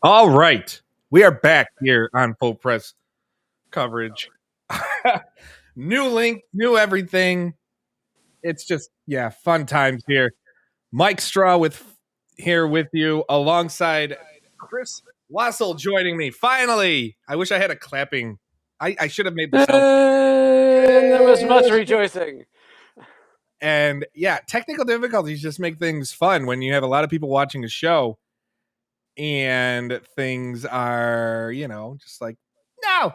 All right. We are back here on Full Press coverage. New link, new everything. It's just, yeah, fun times here. Mike Straw here with you alongside Chris Wassel joining me. Finally. I wish I had a clapping. I should have made the sound. And there was much rejoicing. And yeah, technical difficulties just make things fun when you have a lot of people watching a show and things are, just like, no,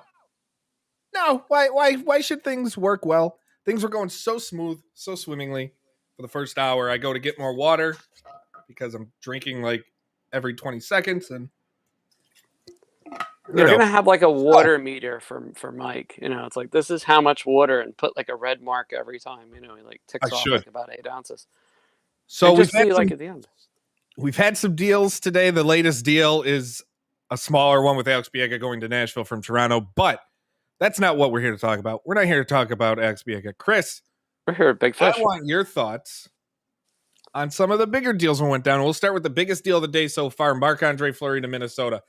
why should things work well? Things were going so smooth, so swimmingly for the first hour. I go to get more water because I'm drinking like every 20 seconds, and They're gonna have like a water meter for Mike. It's like this is how much water, and put like a red mark every time. He like I ticks off should. like about 8 ounces. So And just see like at the end. we've had some deals today. The latest deal is a smaller one with Alex Biega going to Nashville from Toronto, but that's not what we're here to talk about. We're not here to talk about Alex Biega. Chris, We're here at Big Fish. I want your thoughts on some of the bigger deals that went down. We'll start with the biggest deal of the day so far, Marc-Andre Fleury to Minnesota.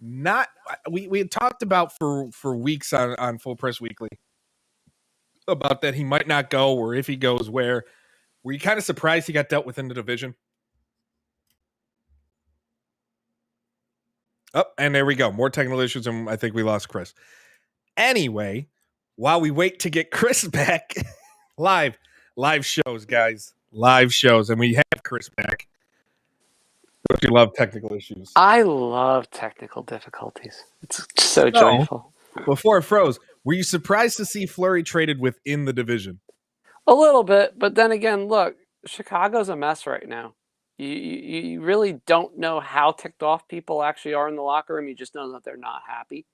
We had talked about for weeks on Full Press Weekly about that he might not go, or if he goes, where. Were you kind of surprised he got dealt with in the division? Oh, and there we go. More technical issues, and I think we lost Chris. Anyway, while we wait to get Chris back, live shows, guys. Live shows, and we have Chris back. Don't you love technical issues? I love technical difficulties. It's so joyful. Before it froze, were you surprised to see Fleury traded within the division? A little bit, but then again, look, Chicago's a mess right now. You really don't know how ticked off people actually are in the locker room. You just know that they're not happy.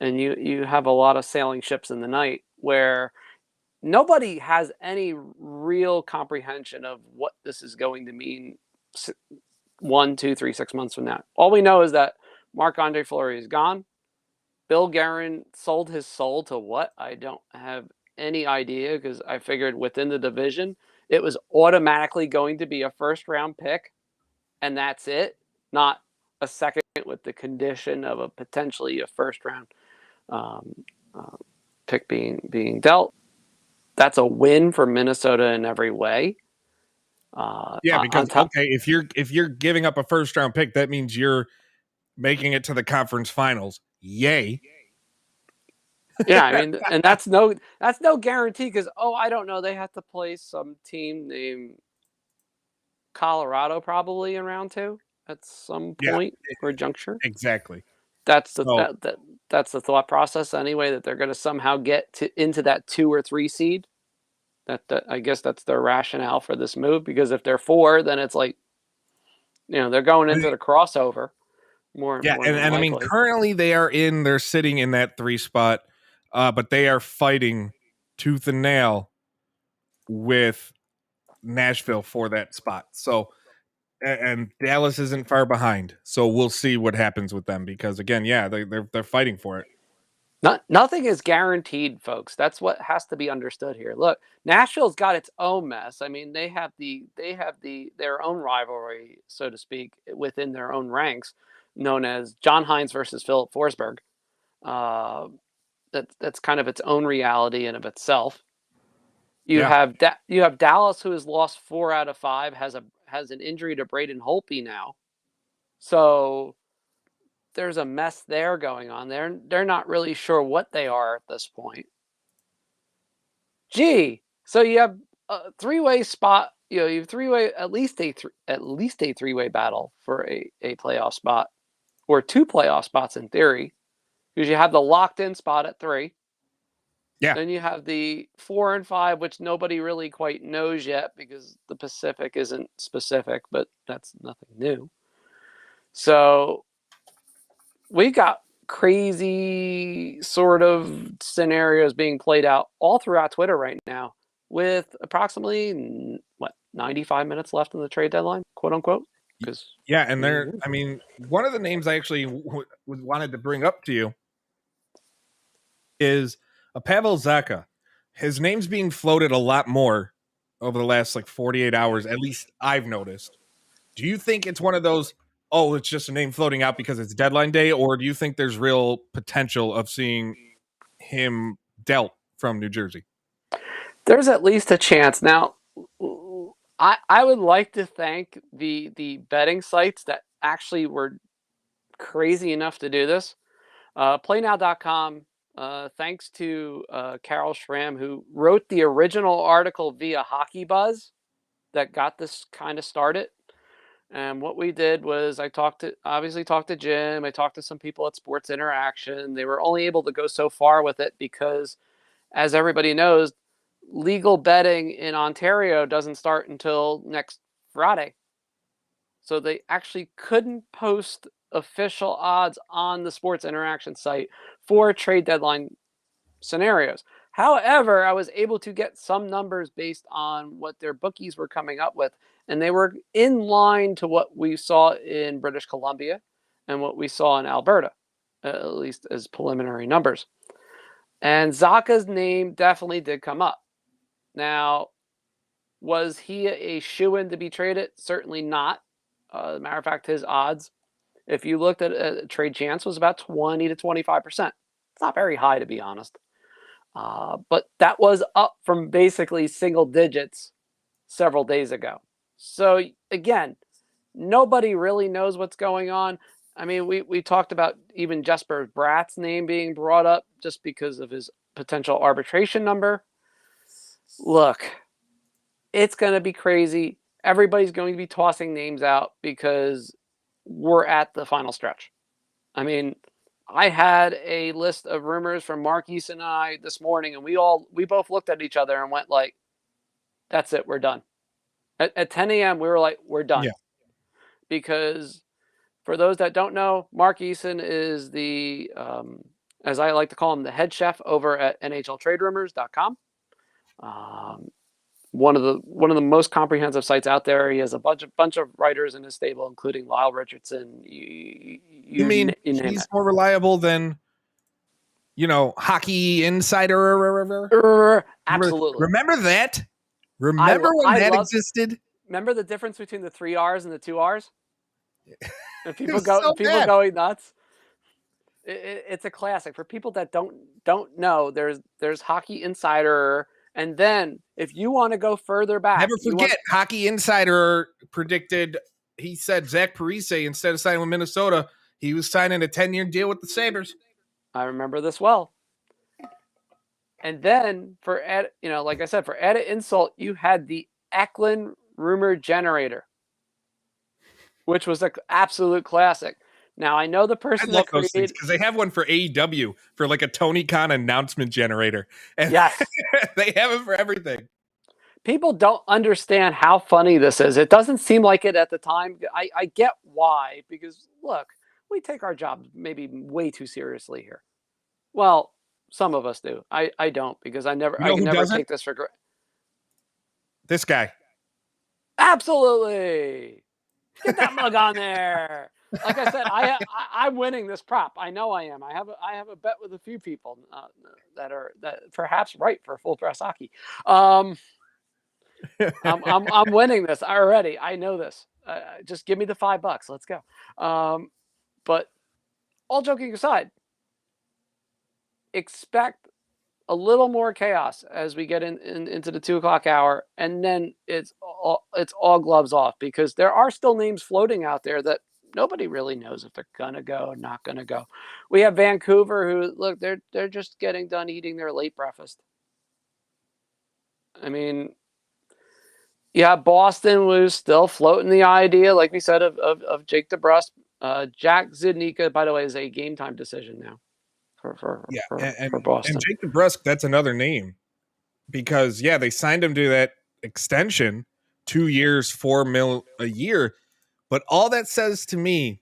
And you have a lot of sailing ships in the night where nobody has any real comprehension of what this is going to mean 1, 2, 3, 6 months from now. All we know is that Marc-Andre Fleury is gone. Bill Guerin sold his soul to what? I don't have any idea, because I figured within the division it was automatically going to be a first round pick, and that's it, not a second with the condition of a potentially a first round pick being dealt. That's a win for Minnesota in every way. Yeah, because if you're giving up a first round pick, that means you're making it to the conference finals. Yay. Yeah, I mean, and that's no guarantee, because I don't know, they have to play some team named Colorado probably in round 2 at some point or juncture. Exactly. That's the that's the thought process anyway, that they're going to somehow get into that 2 or 3 seed. That I guess that's their rationale for this move, because if they're 4, then it's like, they're going into the crossover more. Yeah, more and I mean, currently they're sitting in that 3 spot, but they are fighting tooth and nail with Nashville for that spot. So, and Dallas isn't far behind. So we'll see what happens with them, because again, they're fighting for it. Nothing is guaranteed, folks. That's what has to be understood here. Look, Nashville's got its own mess. I mean, they have their own rivalry, so to speak, within their own ranks, known as John Hines versus Philip Forsberg. That's kind of its own reality in of itself. You have Dallas, who has lost 4 out of 5, has an injury to Braden Holtby now, so there's a mess there going on. They're not really sure what they are at this point. So you have a 3-way spot. You have 3-way, at least a 3-way battle for a playoff spot, or 2 playoff spots in theory, because you have the locked in spot at 3. Yeah. Then you have the 4 and 5, which nobody really quite knows yet, because the Pacific isn't specific, but that's nothing new. So we got crazy sort of scenarios being played out all throughout Twitter right now, with approximately 95 minutes left in the trade deadline, quote unquote. And I mean, one of the names I actually wanted to bring up to you is Pavel Zacha. His name's being floated a lot more over the last 48 hours, at least I've noticed. Do you think it's one of those, oh, it's just a name floating out because it's deadline day, or do you think there's real potential of seeing him dealt from New Jersey? There's at least a chance. Now, I would like to thank the betting sites that actually were crazy enough to do this. PlayNow.com, thanks to Carol Schramm, who wrote the original article via Hockey Buzz that got this kind of started. And what we did was I obviously talked to Jim. I talked to some people at Sports Interaction. They were only able to go so far with it because, as everybody knows, legal betting in Ontario doesn't start until next Friday. So they actually couldn't post official odds on the Sports Interaction site for trade deadline scenarios. However, I was able to get some numbers based on what their bookies were coming up with, and they were in line to what we saw in British Columbia and what we saw in Alberta, at least as preliminary numbers. And Zaka's name definitely did come up. Now, was he a shoo-in to be traded? Certainly not. As a matter of fact, his odds, if you looked at a trade chance, was about 20 to 25%. It's not very high, to be honest. But that was up from basically single digits several days ago. So again, nobody really knows what's going on. I mean, we talked about even Jesper Bratt's name being brought up just because of his potential arbitration number. Look, it's going to be crazy. Everybody's going to be tossing names out because we're at the final stretch. I mean, I had a list of rumors from Mark East and I this morning, and we both looked at each other and went like, "That's it, we're done." At 10 a.m., we were like, "We're done," Yeah. because for those that don't know, Mark Eason is the, as I like to call him, the head chef over at NHLTradeRumors.com. One of the most comprehensive sites out there. He has a bunch of writers in his stable, including Lyle Richardson. You mean You name he's it. more reliable than, Hockey Insider? Absolutely. Remember that? Remember when I that love. existed? Remember the difference between the 3 R's and the 2 R's? And It was so people bad. going nuts. It's a classic for people that don't know. There's Hockey Insider, and then if you want to go further back, Never forget, Hockey Insider predicted, he said Zach Parise, instead of signing with Minnesota, he was signing a 10-year deal with the Sabres. I remember this well. And then like I said, for added insult, you had the Eklund rumor generator, which was an absolute classic. Now I know the I person love that those things created. because they have one for AEW for like a Tony Khan announcement generator. And Yes. they have it for everything. People don't understand how funny this is. It doesn't seem like it at the time. I get why, because look, we take our job maybe way too seriously here. Well, some of us do. I don't, because I You know can who never doesn't? take this for granted. This guy. Absolutely. Get that mug on there. Like I said, I'm winning this prop. I know I am. I have a bet with a few people that perhaps right for full press hockey. I'm winning this already. I know this. Just give me the $5. Let's go. But all joking aside, expect a little more chaos as we get into the 2 o'clock hour, and then it's all gloves off, because there are still names floating out there that nobody really knows if they're gonna go or not gonna go. We have Vancouver, who look, they're just getting done eating their late breakfast. I mean, yeah, Boston was still floating the idea, like we said, of Jake DeBrusk. Jack Zidnika, by the way, is a game time decision now Yeah. for And Boston. Jake DeBrusk, that's another name. Because, yeah, they signed him to that extension, 2 years, $4 million a year. But all that says to me,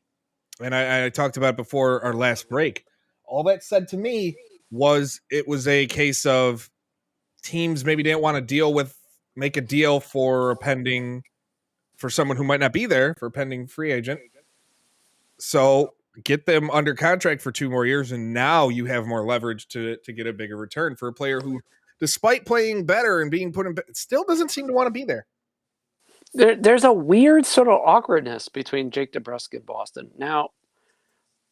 and I talked about it before our last break, all that said to me was it was a case of teams maybe didn't want to make a deal for someone who might not be there, for a pending free agent. So get them under contract for 2 more years, and now you have more leverage to get a bigger return for a player who, despite playing better and being put in, still doesn't seem to want to be there. there's a weird sort of awkwardness between Jake DeBrusk and Boston. Now,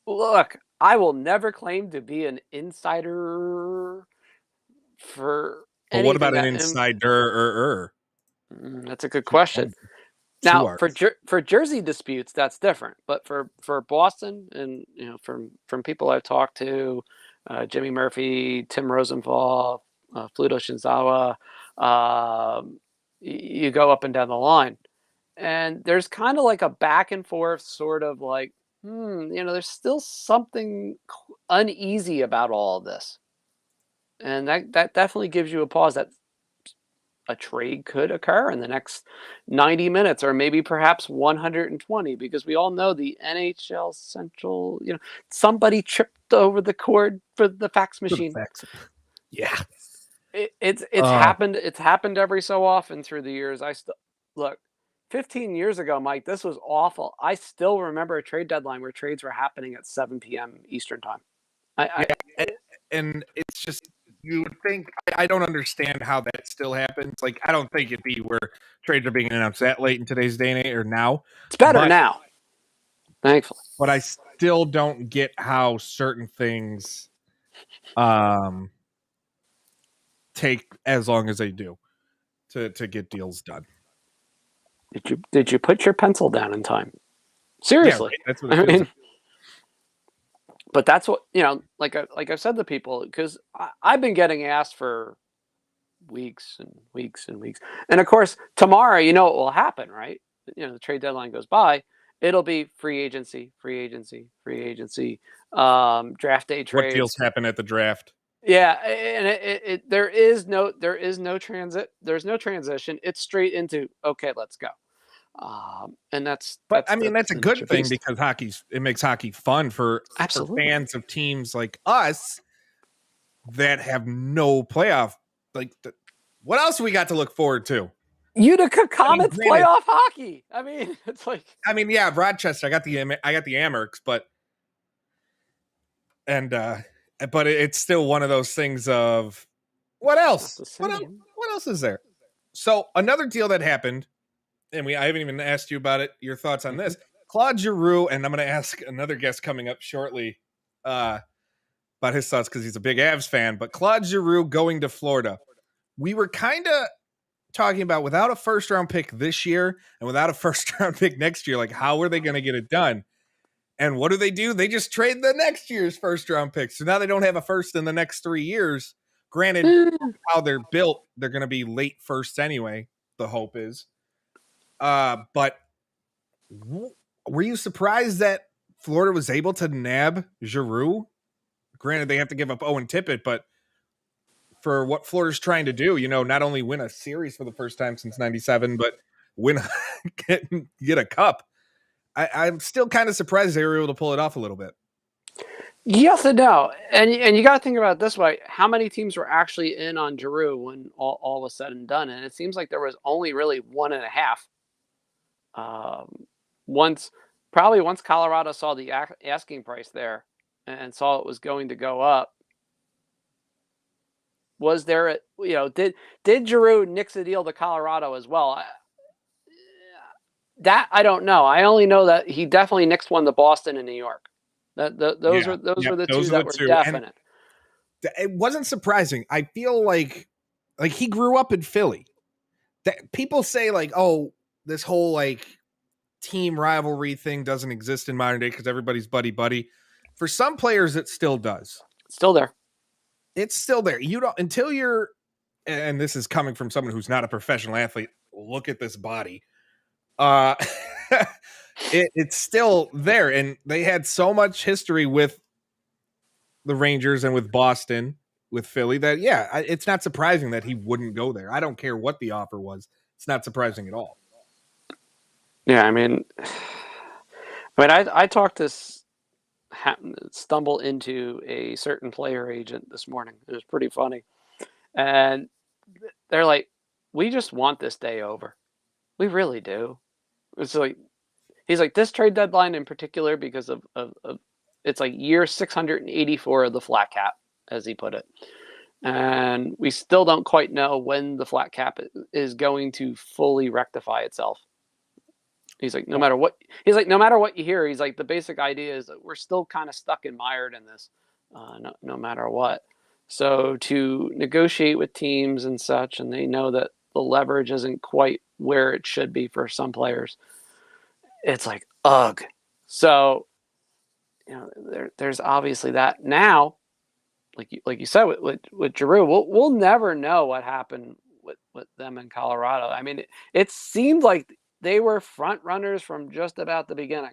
look, I will never claim to be an insider for But what anything about an that. insider? That's a good question. Two Now, R's. for jersey disputes, that's different. But for Boston, and from people I've talked to, Jimmy Murphy, Tim Rosenthal, Fluto Shinzawa, you go up and down the line, and there's kind of like a back and forth sort of like, there's still something uneasy about all of this, and that definitely gives you a pause that a trade could occur in the next 90 minutes or maybe perhaps 120, because we all know the NHL Central, somebody tripped over the cord for the fax For the machine. facts. Yeah. It's happened. It's happened every so often through the years. I still look 15 years ago, Mike, this was awful. I still remember a trade deadline where trades were happening at 7 p.m. Eastern time. Yeah. And it's just, you would think, I don't understand how that still happens. Like, I don't think it'd be where trades are being announced that late in today's day and age or now. It's better now, thankfully. But I still don't get how certain things take as long as they do to get deals done. Did you put your pencil down in time? Seriously, yeah, right? That's what it feels like. But that's what like I've said to people, because I've been getting asked for weeks and weeks and weeks, and of course tomorrow, what will happen, right? The trade deadline goes by, it'll be free agency, draft day What trades. deals happen at the draft? Yeah, and there is no transition. It's straight into, okay, let's go. And that's a good thing, because it makes hockey fun for fans of teams like us that have no playoff. Like, what else we got to look forward to? Utica Comets playoff hockey. It's like. Yeah, Rochester. I got the Amerks, but it's still one of those things of what else? What else is there? So another deal that happened, and I haven't even asked you about it. Your thoughts on this? Claude Giroux, and I'm going to ask another guest coming up shortly about his thoughts, because he's a big Avs fan. But Claude Giroux going to Florida, we were kind of talking about, without a first round pick this year and without a first round pick next year, like, how are they going to get it done? And what do? They just trade the next year's first round pick. So now they don't have a first in the next 3 years. Granted, how they're built, they're going to be late first anyway. The hope is. But were you surprised that Florida was able to nab Giroux? Granted, they have to give up Owen Tippett, but for what Florida's trying to do, not only win a series for the first time since '97, but get a cup. I'm still kind of surprised they were able to pull it off a little bit. Yes and no, and you got to think about it this way: how many teams were actually in on Giroux when all was said and done? And it seems like there was only really 1.5. Once Colorado saw the asking price there and saw it was going to go up, was there did Giroux nix a deal to Colorado as well? That I don't know. I only know that he definitely nixed one to Boston and New York. Those were the two that were definite. And it wasn't surprising. I feel like he grew up in Philly. That people say, like, oh, this whole like team rivalry thing doesn't exist in modern day because everybody's buddy. For some players, it still does. It's still there. It's still there. You don't, until you're, and this is coming from someone who's not a professional athlete. Look at this body. It's still there, and they had so much history with the Rangers and with Boston, with Philly, that it's not surprising that he wouldn't go there. I don't care what the offer was; it's not surprising at all. Yeah, I talked to stumble into a certain player agent this morning. It was pretty funny, and they're like, "We just want this day over. We really do." It's like, he's like, this trade deadline in particular, because of it's like year 684 of the flat cap, as he put it. And we still don't quite know when the flat cap is going to fully rectify itself. He's like, no matter what you hear, he's like, the basic idea is that we're still kind of stuck and mired in this, no matter what. So to negotiate with teams and such, and they know that the leverage isn't quite where it should be for some players, it's like, ugh. So, there's obviously that. Now, like you said with Giroux, we'll never know what happened with them in Colorado. I mean, it seemed like they were front runners from just about the beginning.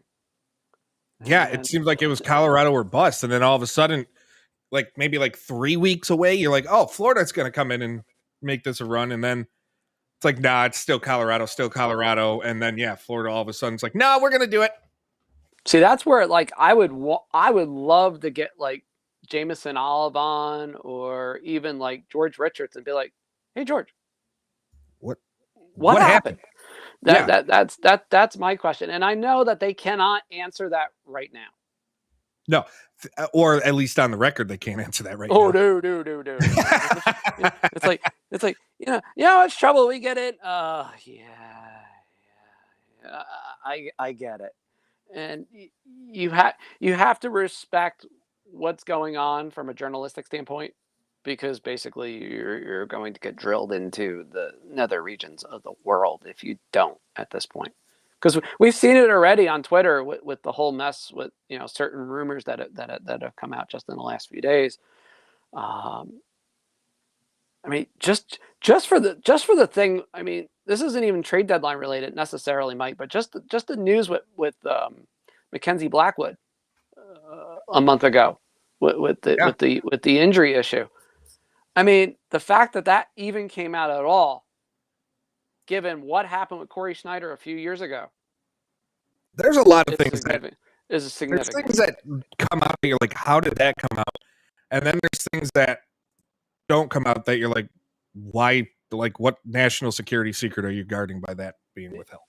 Yeah, it seemed like it was Colorado or bust, and then all of a sudden, maybe 3 weeks away, you're like, oh, Florida's going to come in and make this a run, and then it's like, nah, it's still Colorado, and then Florida all of a sudden it's like, no, we're going to do it. See, that's where I would love to get Jameson Olive on, or even George Richards, and be like, hey George, what happened? That's my question, and I know that they cannot answer that right now. No, or at least on the record, they can't answer that right now. Oh, no. It's like it's trouble. We get it. I get it. And you have to respect what's going on from a journalistic standpoint, because basically you're going to get drilled into the nether regions of the world if you don't at this point. Because we've seen it already on Twitter with the whole mess with certain rumors that have come out just in the last few days. I mean, just for the thing. I mean, this isn't even trade deadline related necessarily, Mike, but just the news with Mackenzie Blackwood a month ago with the injury issue. I mean, the fact that even came out at all, given what happened with Corey Schneider a few years ago. There's a lot of things that is significant. There's things that come out that you're like, how did that come out? And then there's things that don't come out that you're like, why? Like, what national security secret are you guarding by that being withheld?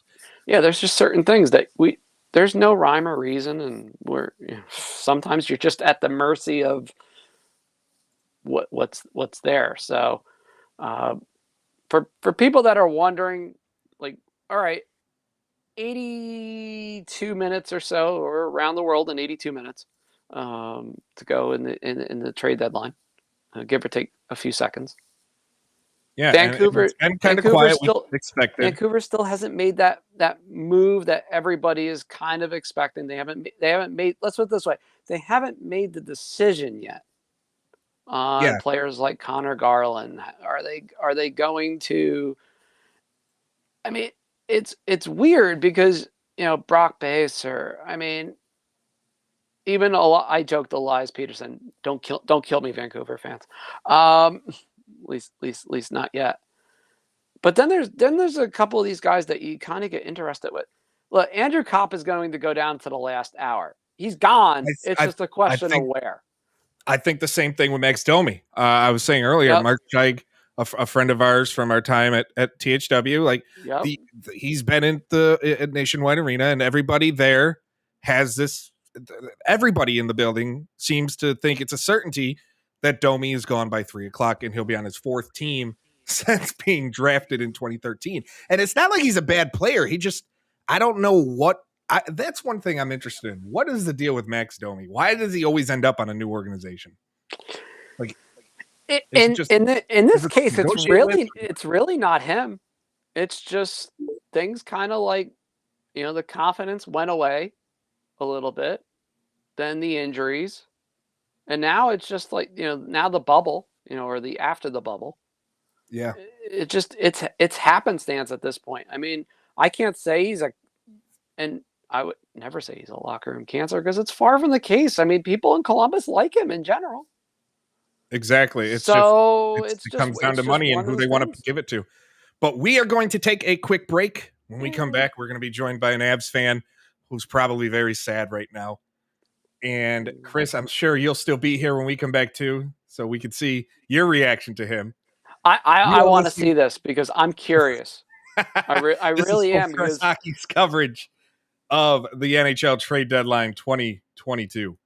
Yeah, there's just certain things that there's no rhyme or reason, and sometimes you're just at the mercy of what's there. So, for people that are wondering, all right, 82 minutes or so, or around the world in 82 minutes to go in the trade deadline, give or take a few seconds. Yeah, Vancouver and kind of quiet. Still, expected. Vancouver still hasn't made that move that everybody is kind of expecting. They haven't made. Let's put it this way: they haven't made the decision yet on players like Connor Garland. Are they going to? I mean, it's weird because Brock Baser. I mean, even I joked to Elias Peterson, don't kill me, Vancouver fans. At least not yet. But then there's a couple of these guys that you kind of get interested with. Look, Andrew Kopp is going to go down to the last hour. He's gone. It's just a question of where. I think the same thing with Max Domi. I was saying earlier, Mark Scheig, a friend of ours from our time at THW, he's been in the Nationwide Arena, and everybody there has this. Everybody in the building seems to think it's a certainty that Domi is gone by 3:00, and he'll be on his fourth team since being drafted in 2013. And it's not like he's a bad player. I don't know what. That's one thing I'm interested in. What is the deal with Max Domi? Why does he always end up on a new organization? In this case, it's really not him. It's just things kind of the confidence went away a little bit, then the injuries, and now it's just now the bubble, or the after the bubble. Yeah, it's happenstance at this point. I mean, I can't say and I would never say he's a locker room cancer, because it's far from the case. I mean, people in Columbus like him in general. Exactly. It comes down to money and who they want to give it to. But we are going to take a quick break. When we come back, we're going to be joined by an Avs fan who's probably very sad right now. And Chris, I'm sure you'll still be here when we come back too, so we can see your reaction to him. I want to see this because I'm curious. I really am. Because hockey's coverage of the NHL Trade Deadline 2022.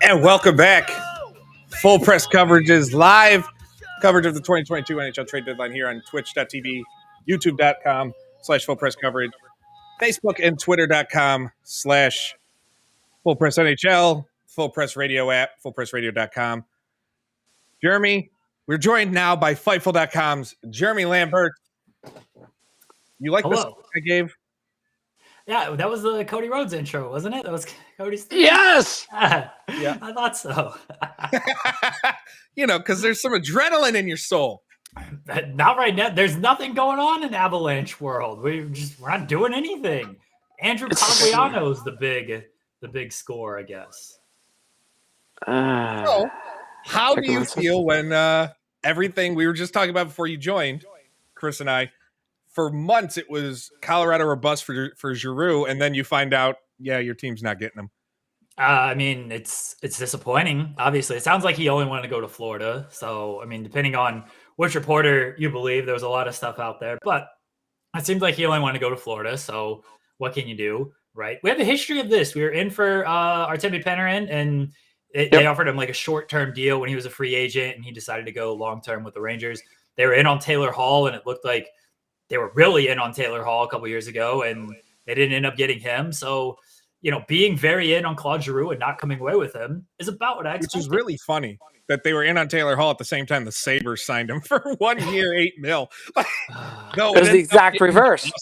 And welcome back. Full press coverage is live. Coverage of the 2022 NHL Trade Deadline here on twitch.tv, youtube.com/full press coverage, Facebook and twitter.com/full press NHL, full press radio app, fullpressradio.com. Jeremy, we're joined now by Fightful.com's Jeremy Lambert. You like the song I gave? Yeah, that was the Cody Rhodes intro, wasn't it? That was Cody's thing? Yes! Yeah, I thought so. Because there's some adrenaline in your soul. Not right now. There's nothing going on in Avalanche world. We're not doing anything. Andrew Cogliano's the big score, I guess. So, how do you feel when everything we were just talking about before you joined, Chris and I, for months it was Colorado or bust for Giroux, and then you find out, yeah, your team's not getting him. I mean, it's disappointing. Obviously, it sounds like he only wanted to go to Florida. So, I mean, depending on which reporter you believe, there was a lot of stuff out there, but it seems like he only wanted to go to Florida. So, what can you do, right? We have a history of this. We were in for Artemi Panarin, and they offered him like a short-term deal when he was a free agent, and he decided to go long-term with the Rangers. They were in on Taylor Hall, and it looked like they were really in on Taylor Hall a couple years ago, and they didn't end up getting him. So, being very in on Claude Giroux and not coming away with him is about what I expected. Which is really funny that they were in on Taylor Hall at the same time the Sabres signed him for 1 year, $8 million. No, it was the exact reverse.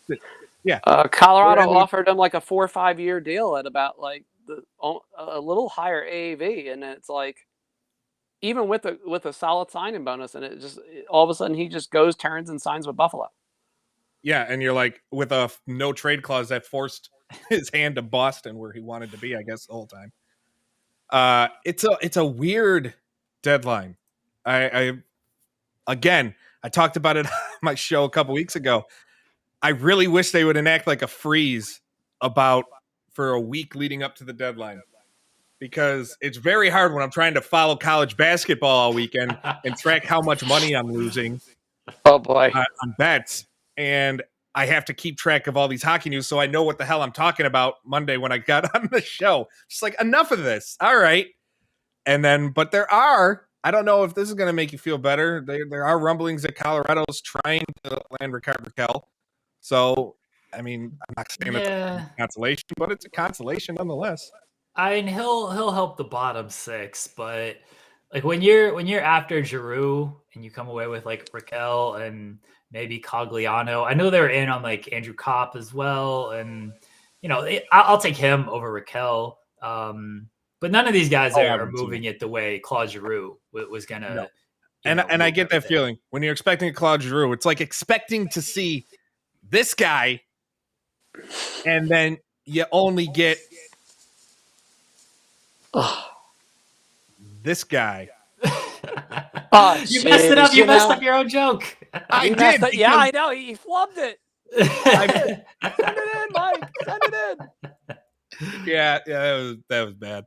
Yeah. Colorado offered him like a 4 or 5 year deal at about like a little higher AAV, and it's like even with a solid signing bonus, and it just all of a sudden he just goes, turns, and signs with Buffalo. Yeah, and you're like with a no trade clause that forced his hand to Boston where he wanted to be, I guess, the whole time. It's a weird deadline. I talked about it on my show a couple weeks ago. I really wish they would enact like a freeze for a week leading up to the deadline, because it's very hard when I'm trying to follow college basketball all weekend and track how much money I'm losing. Oh boy, on bets, and I have to keep track of all these hockey news so I know what the hell I'm talking about Monday when I got on the show. Just like, enough of this. All right. And then, but I don't know if this is going to make you feel better. There are rumblings that Colorado's trying to land Rickard Rakell. So, I mean, I'm not saying it's a consolation, but it's a consolation nonetheless. I mean, he'll help the bottom six, but like when you're after Giroux and you come away with like Rakell and maybe Cogliano, I know they're in on like Andrew Kopp as well, and I'll take him over Rakell. But none of these guys are moving it the way Claude Giroux was gonna. No. And I get that feeling when you're expecting a Claude Giroux. It's like expecting to see this guy, and then you only get this guy. You messed it up. You messed up your own joke. I did. Yeah, I know. He flubbed it. Send it in, Mike. Send it in. Yeah, that was bad.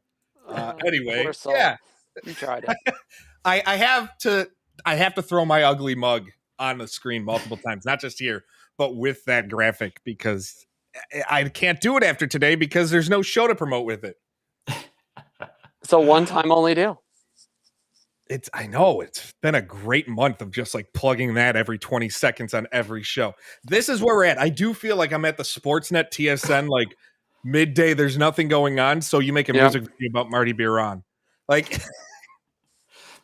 Anyway, yeah, you tried it. I have to throw my ugly mug on the screen multiple times, not just here, but with that graphic, because I can't do it after today because there's no show to promote with it. It's a one-time only deal. I know it's been a great month of just like plugging that every 20 seconds on every show. This is where we're at. I do feel like I'm at the Sportsnet TSN, like midday. There's nothing going on. So you make a music video about Marty Biron. Like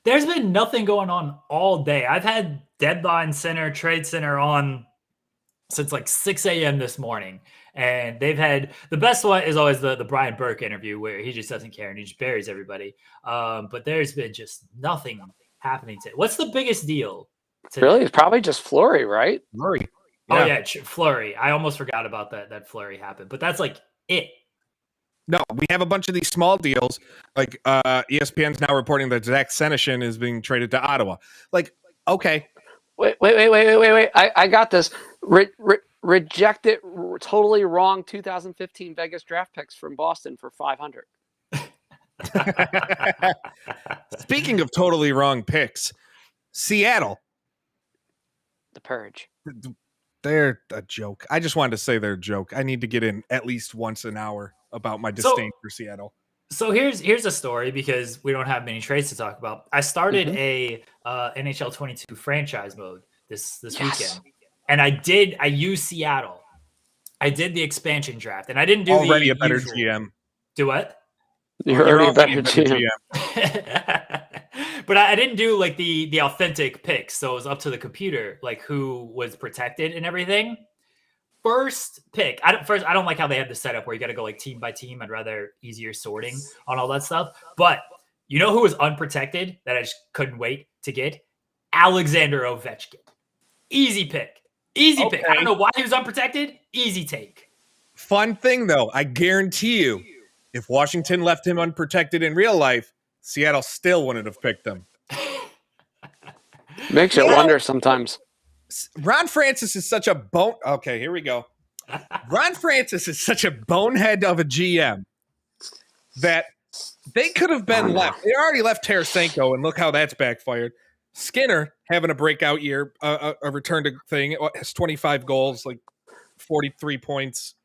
there's been nothing going on all day. I've had Deadline Center, Trade Center on since like 6 a.m. this morning. And they've had the best one is always the Brian Burke interview where he just doesn't care and he just buries everybody. But there's been just nothing happening today. What's the biggest deal today? Really? It's probably just Fleury, right? Fleury. Yeah. Oh yeah, Fleury. I almost forgot about that Fleury happened, but that's like it. No, we have a bunch of these small deals. Like ESPN's now reporting that Zach Senyshyn is being traded to Ottawa. Like, okay. Wait. I got this. Rejected, totally wrong 2015 Vegas draft picks from Boston for $500. Speaking of totally wrong picks, Seattle. The Purge. They're a joke. I just wanted to say they're a joke. I need to get in at least once an hour about my disdain for Seattle. So here's a story, because we don't have many trades to talk about. I started a NHL 22 franchise mode this weekend, and I used Seattle. I did the expansion draft, and I didn't do Already the a better usual. GM. Do what? You're already a better GM. But I didn't do like the authentic picks, so it was up to the computer, like who was protected and everything. First pick. I don't like how they have the setup where you got to go like team by team. I'd rather easier sorting on all that stuff. But you know who was unprotected that I just couldn't wait to get? Alexander Ovechkin. Easy pick. Easy pick. I don't know why he was unprotected. Easy take. Fun thing though, I guarantee you, if Washington left him unprotected in real life, Seattle still wouldn't have picked him. Makes you wonder sometimes. Ron Francis is such a Okay, here we go. Ron Francis is such a bonehead of a GM that they could have been left. They already left Tarasenko, and look how that's backfired. Skinner having a breakout year, a return to thing, has 25 goals, like 43 points.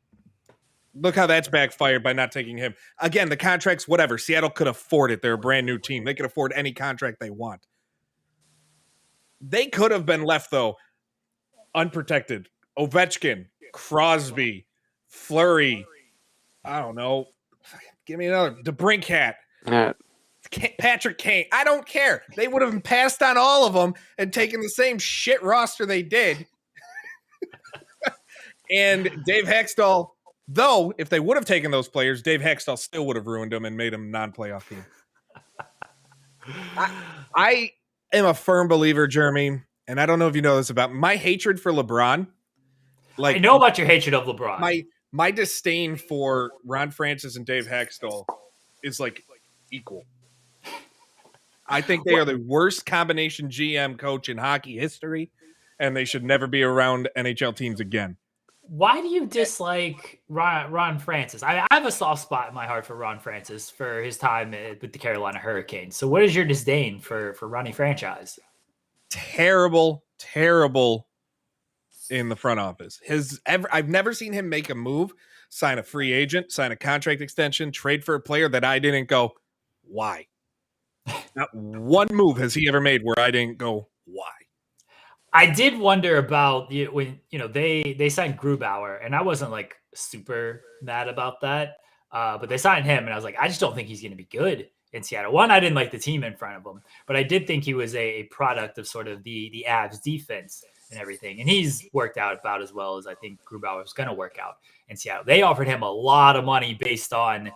Look how that's backfired by not taking him. Again, the contracts, whatever. Seattle could afford it. They're a brand new team. They could afford any contract they want. They could have been left, though, unprotected. Ovechkin, Crosby, Fleury, I don't know. Give me another. DeBrincat. Patrick Kane. I don't care. They would have passed on all of them and taken the same shit roster they did. And Dave Hextall, though, if they would have taken those players, Dave Hextall still would have ruined them and made them a non-playoff team. I am a firm believer, Jeremy, and I don't know if you know this about my hatred for LeBron. Like, I know about your hatred of LeBron. My disdain for Ron Francis and Dave Hextall is like equal. I think they are the worst combination GM coach in hockey history, and they should never be around NHL teams again. Why do you dislike Ron Francis? I have a soft spot in my heart for Ron Francis for his time with the Carolina Hurricanes. So what is your disdain for Ronnie franchise? Terrible in the front office. I've never seen him make a move, sign a free agent, sign a contract extension, trade for a player that I didn't go, why? Not one move has he ever made where I didn't go, why? I did wonder about when they signed Grubauer, and I wasn't like super mad about that, but they signed him, and I was like, I just don't think he's going to be good in Seattle. One, I didn't like the team in front of him, but I did think he was a product of sort of the Avs defense and everything, and he's worked out about as well as I think Grubauer was going to work out in Seattle. They offered him a lot of money based on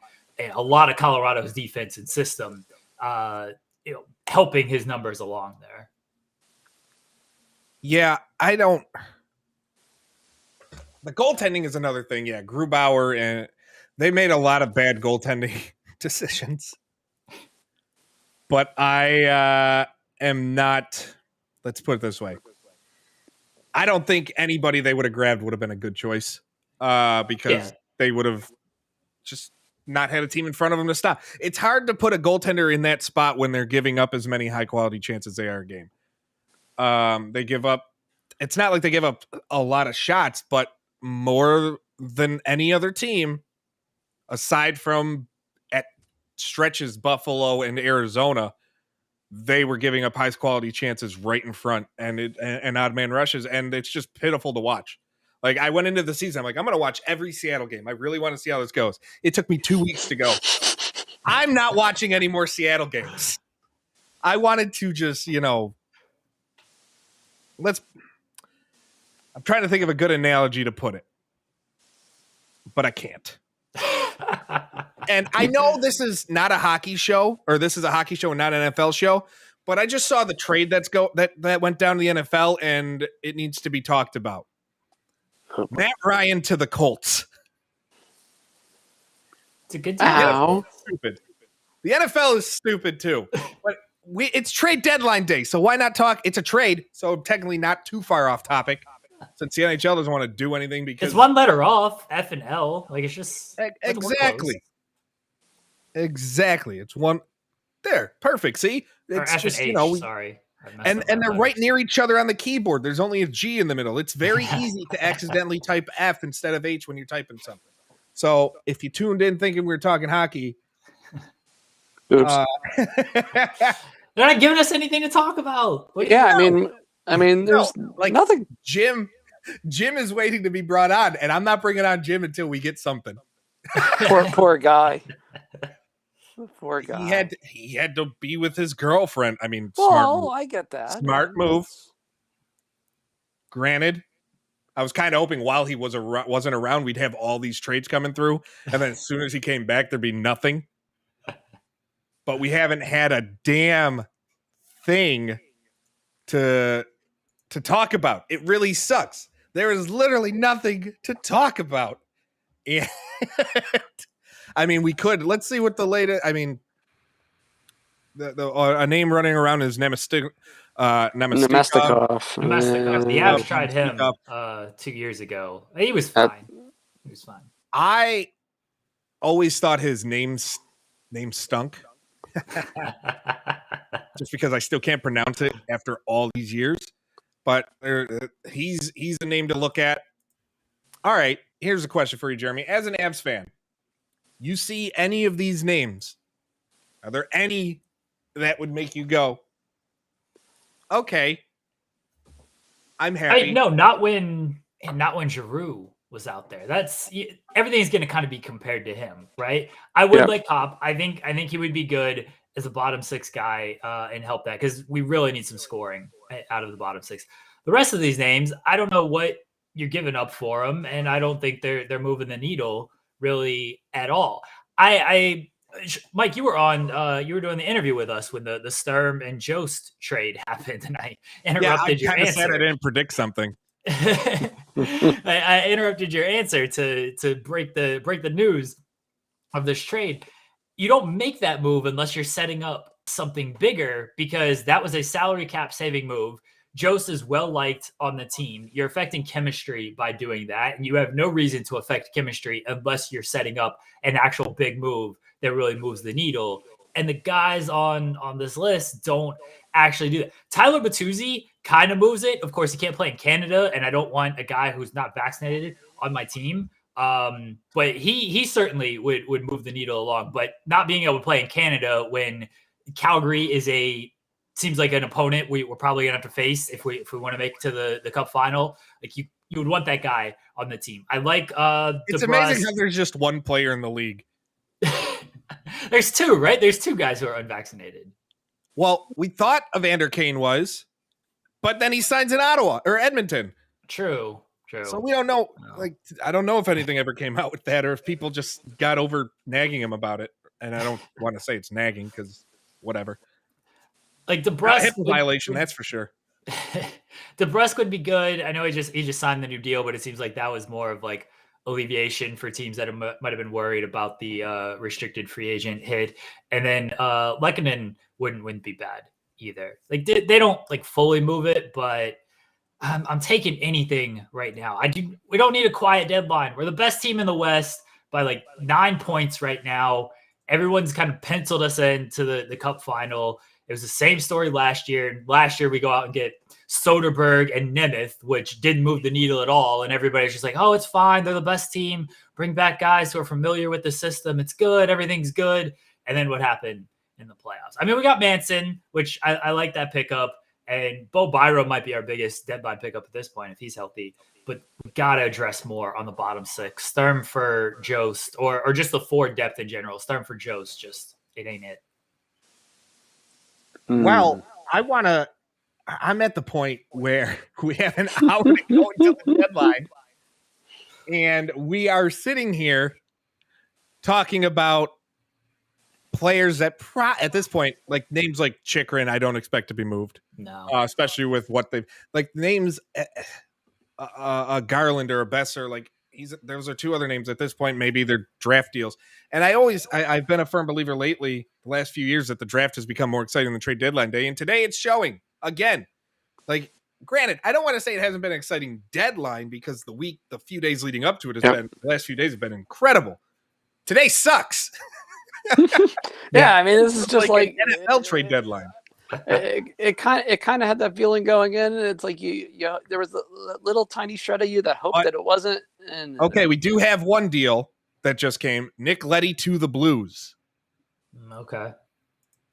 a lot of Colorado's defense and system, helping his numbers along there. Yeah, the goaltending is another thing. Yeah, Grubauer, and they made a lot of bad goaltending decisions. But I am not, let's put it this way. I don't think anybody they would have grabbed would have been a good choice because they would have just not had a team in front of them to stop. It's hard to put a goaltender in that spot when they're giving up as many high-quality chances they are a game. They give up. It's not like they give up a lot of shots, but more than any other team, aside from at stretches Buffalo and Arizona, they were giving up highest quality chances right in front and odd man rushes, and it's just pitiful to watch. Like, I went into the season, I'm like, I'm going to watch every Seattle game. I really want to see how this goes. It took me 2 weeks to go. I'm not watching any more Seattle games. I wanted to just, I'm trying to think of a good analogy to put it, but I can't. And I know this is not a hockey show, or this is a hockey show and not an NFL show, but I just saw the trade that went down to the NFL, and it needs to be talked about. Matt Ryan to the Colts. It's a good deal. Ow. Stupid. The NFL is stupid too. But it's trade deadline day, so why not talk? It's a trade, so technically not too far off topic. Since the NHL doesn't want to do anything because it's one letter off, F and L. Like, it's just exactly. It's one there, perfect. See, it's F just and H, sorry, and they're right near each other on the keyboard. There's only a G in the middle. It's very easy to accidentally type F instead of H when you're typing something. So if you tuned in thinking we were talking hockey, Oops. They're not giving us anything to talk about. Yeah, I mean, there's like nothing. Jim is waiting to be brought on, and I'm not bringing on Jim until we get something. Poor guy. Poor guy. He had to be with his girlfriend. I mean, Well, smart. I get that. Smart move. Granted, I was kind of hoping while he wasn't around, we'd have all these trades coming through, and then as soon as he came back, there'd be nothing. But we haven't had a damn thing to talk about. It really sucks. There is literally nothing to talk about. And I mean, we could. Let's see what the latest. I mean, a name running around is Nemestikov. Nemestikov. The Avs tried him 2 years ago. He was fine. I always thought his name stunk. Just because I still can't pronounce it after all these years. But he's a name to look at. All right, here's a question for you, Jeremy. As an Avs fan, you see any of these names? Are there any that would make you go, okay, I'm happy? No, not when Giroux was out there. That's everything's going to kind of be compared to him, right? I would like Pop. I think he would be good as a bottom six guy and help that because we really need some scoring out of the bottom six. The rest of these names, I don't know what you're giving up for them, and I don't think they're moving the needle really at all. Mike, you were you were doing the interview with us when the Sturm and Jost trade happened, and I interrupted your answer. I said I didn't predict something. I interrupted your answer to break the news of this trade. You don't make that move unless you're setting up something bigger because that was a salary cap saving move. Jost is well liked on the team. You're affecting chemistry by doing that, and you have no reason to affect chemistry unless you're setting up an actual big move that really moves the needle. And the guys on this list don't actually do that. Tyler Bertuzzi kind of moves it. Of course, he can't play in Canada, and I don't want a guy who's not vaccinated on my team. But he certainly would move the needle along. But not being able to play in Canada when Calgary seems like an opponent we're probably gonna have to face if we want to make it to the Cup final. Like you would want that guy on the team. I like it's amazing how there's just one player in the league. There's two, right? There's two guys who are unvaccinated. Well, we thought Evander Kane was, but then he signs in Ottawa or Edmonton. True. So we don't know. Like, I don't know if anything ever came out with that, or if people just got over nagging him about it. And I don't want to say it's nagging because whatever. Like DeBrusk violation, that's for sure. DeBrusk would be good. I know he just signed the new deal, but it seems like that was more of like alleviation for teams that might have been worried about the restricted free agent hit. And then Lehkonen wouldn't be bad either. Like they don't like fully move it, but I'm taking anything right now. We don't need a quiet deadline. We're the best team in the West by like 9 points right now. Everyone's kind of penciled us into the Cup final. It was the same story last year. Last year, we go out and get Soderberg and Nemeth, which didn't move the needle at all. And everybody's just like, oh, it's fine. They're the best team. Bring back guys who are familiar with the system. It's good. Everything's good. And then what happened in the playoffs? I mean, we got Manson, which I like that pickup. And Bo Byram might be our biggest deadline pickup at this point if he's healthy. But we got to address more on the bottom six. Sturm for Jost, or just the forward depth in general. Sturm for Jost, just it ain't it. Well, I'm at the point where we have an hour to go until the deadline. And we are sitting here talking about players that at this point, like names like Chikrin, I don't expect to be moved. No. Especially with what they've like names, a Garland or a Besser, like those are two other names at this point. Maybe they're draft deals. And I've been a firm believer lately, the last few years, that the draft has become more exciting than trade deadline day. And today it's showing again. Like, granted, I don't want to say it hasn't been an exciting deadline because the few days leading up to it the last few days have been incredible. Today sucks. Yeah, I mean, this is just like NFL trade deadline. It kind of had that feeling going in. And it's like you there was a little tiny shred of you that hoped that it wasn't. And okay, we do have one deal that just came. Nick Leddy to the Blues. Okay.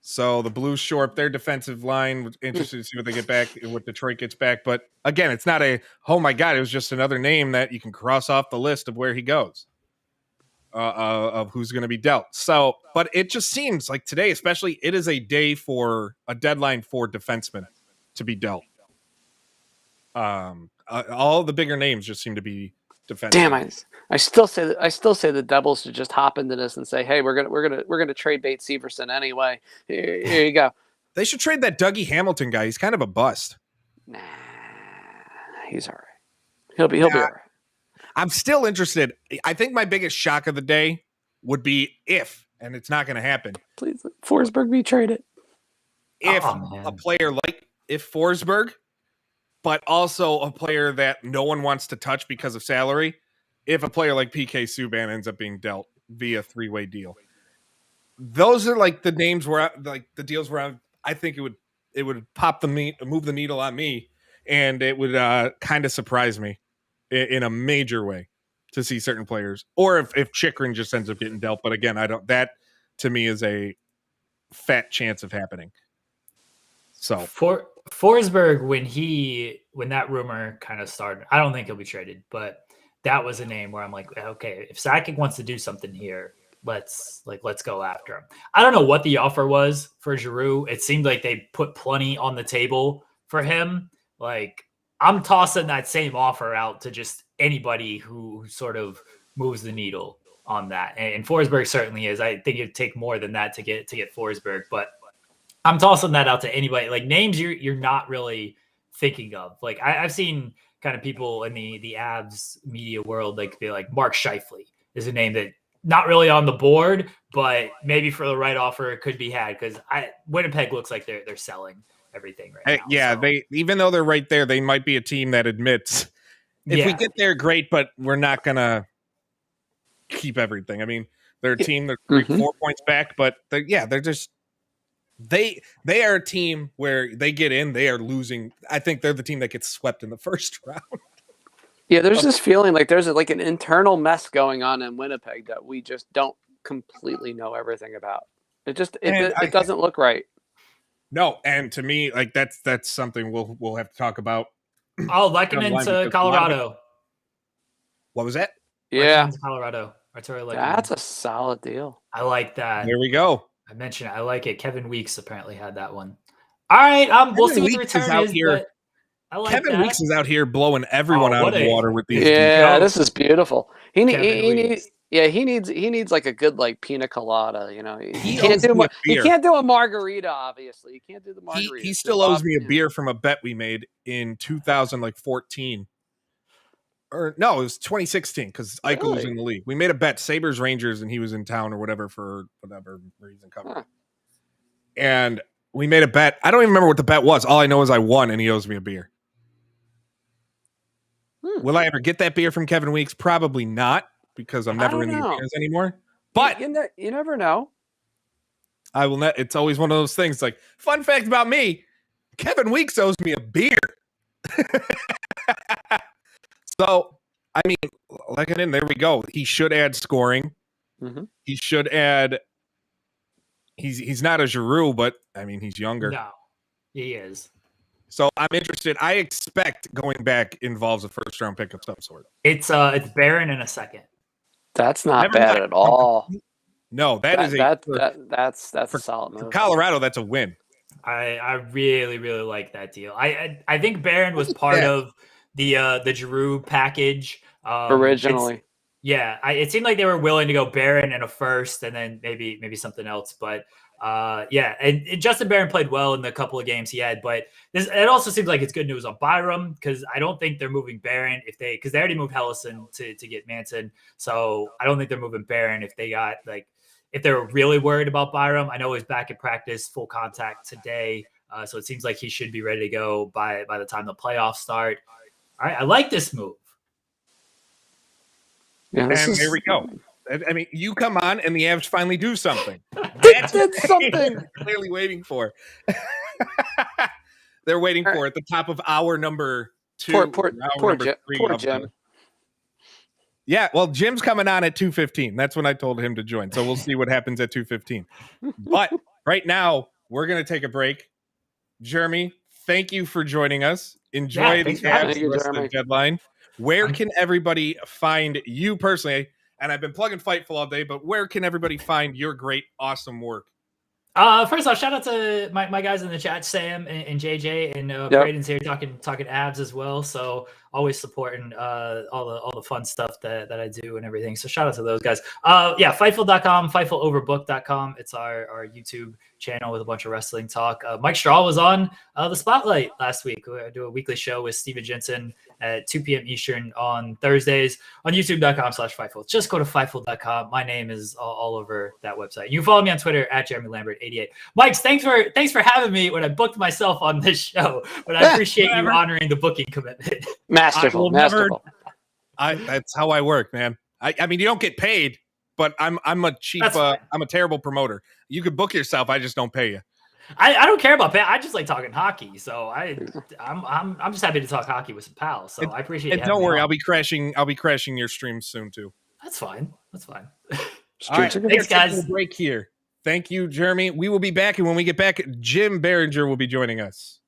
So the Blues shore up their defensive line. Interested to see what they get back, what Detroit gets back. But again, it's not oh my God, it was just another name that you can cross off the list of where he goes, of who's going to be dealt. So, but it just seems like today, especially, it is a day for a deadline for defensemen to be dealt. All the bigger names just seem to be defensemen. Damn, I still say the Devils should just hop into this and say, hey, we're gonna trade Bate Severson anyway. Here you go. They should trade that Dougie Hamilton guy. He's kind of a bust. Nah, he's all right. He'll be all right. I'm still interested. I think my biggest shock of the day would be if, and it's not going to happen. Please, Forsberg be traded. If a player if Forsberg, but also a player that no one wants to touch because of salary, if a player like PK Subban ends up being dealt via 3-way deal. Those are like the names where the deals where I think it would move the needle on me, and it would kind of surprise me in a major way to see certain players, or if Chychrun just ends up getting dealt. But again, that to me is a fat chance of happening. So for Forsberg, when that rumor kind of started, I don't think he'll be traded, but that was a name where I'm like, okay, if Sakic wants to do something here, let's go after him. I don't know what the offer was for Giroux. It seemed like they put plenty on the table for him. Like, I'm tossing that same offer out to just anybody who sort of moves the needle on that. And Forsberg certainly is. I think it'd take more than that to get Forsberg, but I'm tossing that out to anybody. Like, names you're not really thinking of. Like, I've seen kind of people in the Avs media world be like Mark Scheifele is a name that not really on the board, but maybe for the right offer it could be had, because Winnipeg looks like they're selling everything right now. Yeah, so. They, even though they're right there, they might be a team that admits if we get there, great, but we're not gonna keep everything. I mean, they're a team that's 4 points back, but they're just they are a team where they get in, they are losing. I think they're the team that gets swept in the first round. Yeah, there's this feeling like there's an internal mess going on in Winnipeg that we just don't completely know everything about. It doesn't look right. No, and to me, like that's something we'll have to talk about. Oh, Lehkonen to Colorado. What was that? Yeah, to Colorado. That's a solid deal. I like that. There we go. I mentioned I like it. Kevin Weeks apparently had that one. All right, we'll see what the return is. But I like Kevin Weeks is out here blowing everyone out of the water with these. Yeah, this is beautiful. He needs like a good pina colada. You know, he can't do a margarita. Obviously, he can't do the margarita. He still owes me a beer from a bet we made in 2014. Or no, it was 2016 because Eichel was in the league. We made a bet, Sabres Rangers, and he was in town or whatever for whatever reason covering. And we made a bet. I don't even remember what the bet was. All I know is I won, and he owes me a beer. Will I ever get that beer from Kevin Weeks? Probably not, because I'm never in the arenas anymore. But you never know. I will. It's always one of those things. Like, fun fact about me: Kevin Weeks owes me a beer. So, I mean, there we go. He should add scoring. Mm-hmm. He should add. He's not a Giroux, but I mean, he's younger. No, he is. So I'm interested. I expect going back involves a first round pick of some sort. It's Barron in a second. That's not bad at all. No, that's a solid move. For Colorado, that's a win. I really, really like that deal. I think Barron was part of the Giroux package originally. It seemed like they were willing to go Barron and a first, and then maybe something else. But and Justin Barron played well in the couple of games he had. But it also seems like it's good news on Byram, because I don't think they're moving Barron because they already moved Hellison to get Manson. So I don't think they're moving Barron if they're really worried about Byram. I know he's back at practice, full contact today. So it seems like he should be ready to go by the time the playoffs start. All right, I like this move. Yeah, there we go. I mean, you come on and the Avs finally do something. That's something they're clearly waiting for. They're waiting for at the top of hour number 2. Poor Jim. Yeah, well, Jim's coming on at 2:15. That's when I told him to join. So we'll see what happens at 2:15. But right now, we're going to take a break. Jeremy, thank you for joining us. Enjoy the Thank you, rest of the deadline. Where can everybody find you personally? And I've been plugging Fightful all day, but where can everybody find your great, awesome work? First off, shout out to my guys in the chat, Sam and JJ, and Braden's here talking abs as well. So always supporting all the fun stuff that I do and everything. So shout out to those guys. Fightful.com, FightfulOverbook.com. It's our YouTube channel with a bunch of wrestling talk. Mike Straw was on the Spotlight last week. I do a weekly show with Steven Jensen at 2 p.m. Eastern on Thursdays on youtube.com/Fightful. Just go to Fightful.com. My name is all over that website. You can follow me on Twitter at Jeremy Lambert88. Mike, thanks for having me when I booked myself on this show. But I appreciate you honoring the booking commitment. Masterful. That's how I work, man. I mean, you don't get paid, but I'm a cheap. I'm a terrible promoter. You could book yourself. I just don't pay you. I don't care about pay. I just like talking hockey. So I'm just happy to talk hockey with some pals. So I appreciate it. And don't worry, I'll be crashing your stream soon too. That's fine. All right, thanks, guys. Break here. Thank you, Jeremy. We will be back, and when we get back, Jim Behringer will be joining us.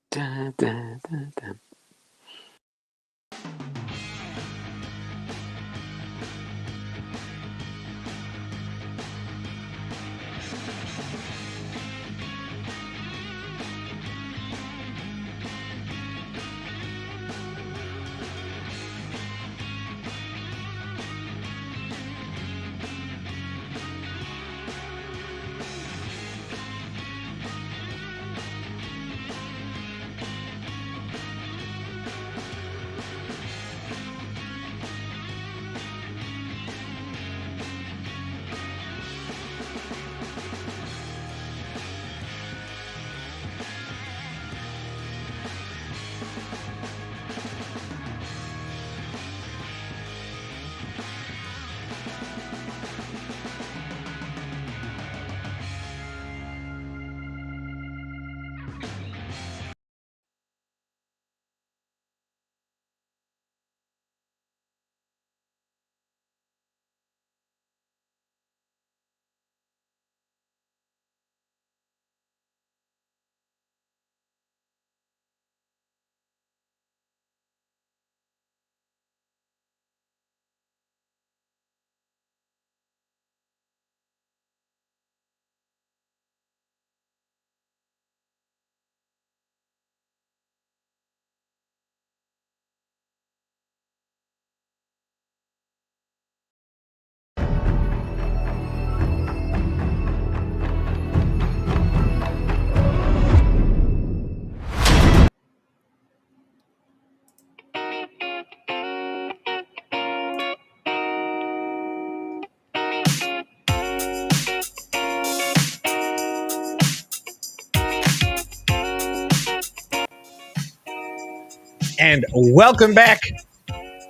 And welcome back.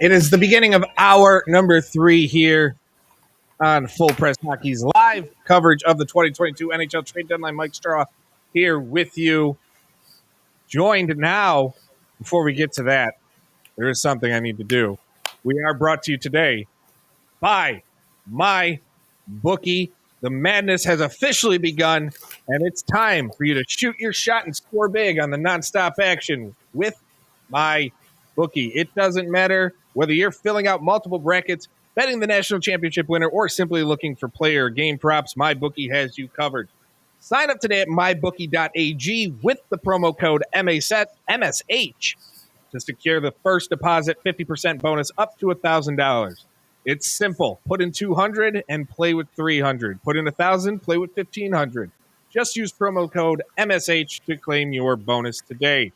It is the beginning of hour number 3 here on Full Press Hockey's live coverage of the 2022 NHL Trade Deadline. Mike Straw here with you. Joined now, before we get to that, there is something I need to do. We are brought to you today by my bookie. The madness has officially begun, and it's time for you to shoot your shot and score big on the nonstop action with my bookie. It doesn't matter whether you're filling out multiple brackets, betting the national championship winner, or simply looking for player or game props. My bookie has you covered. Sign up today at mybookie.ag with the promo code MSH to secure the first deposit 50% bonus up to $1,000. It's simple. Put in $200 and play with $300. Put in $1,000, play with $1,500. Just use promo code MSH to claim your bonus today.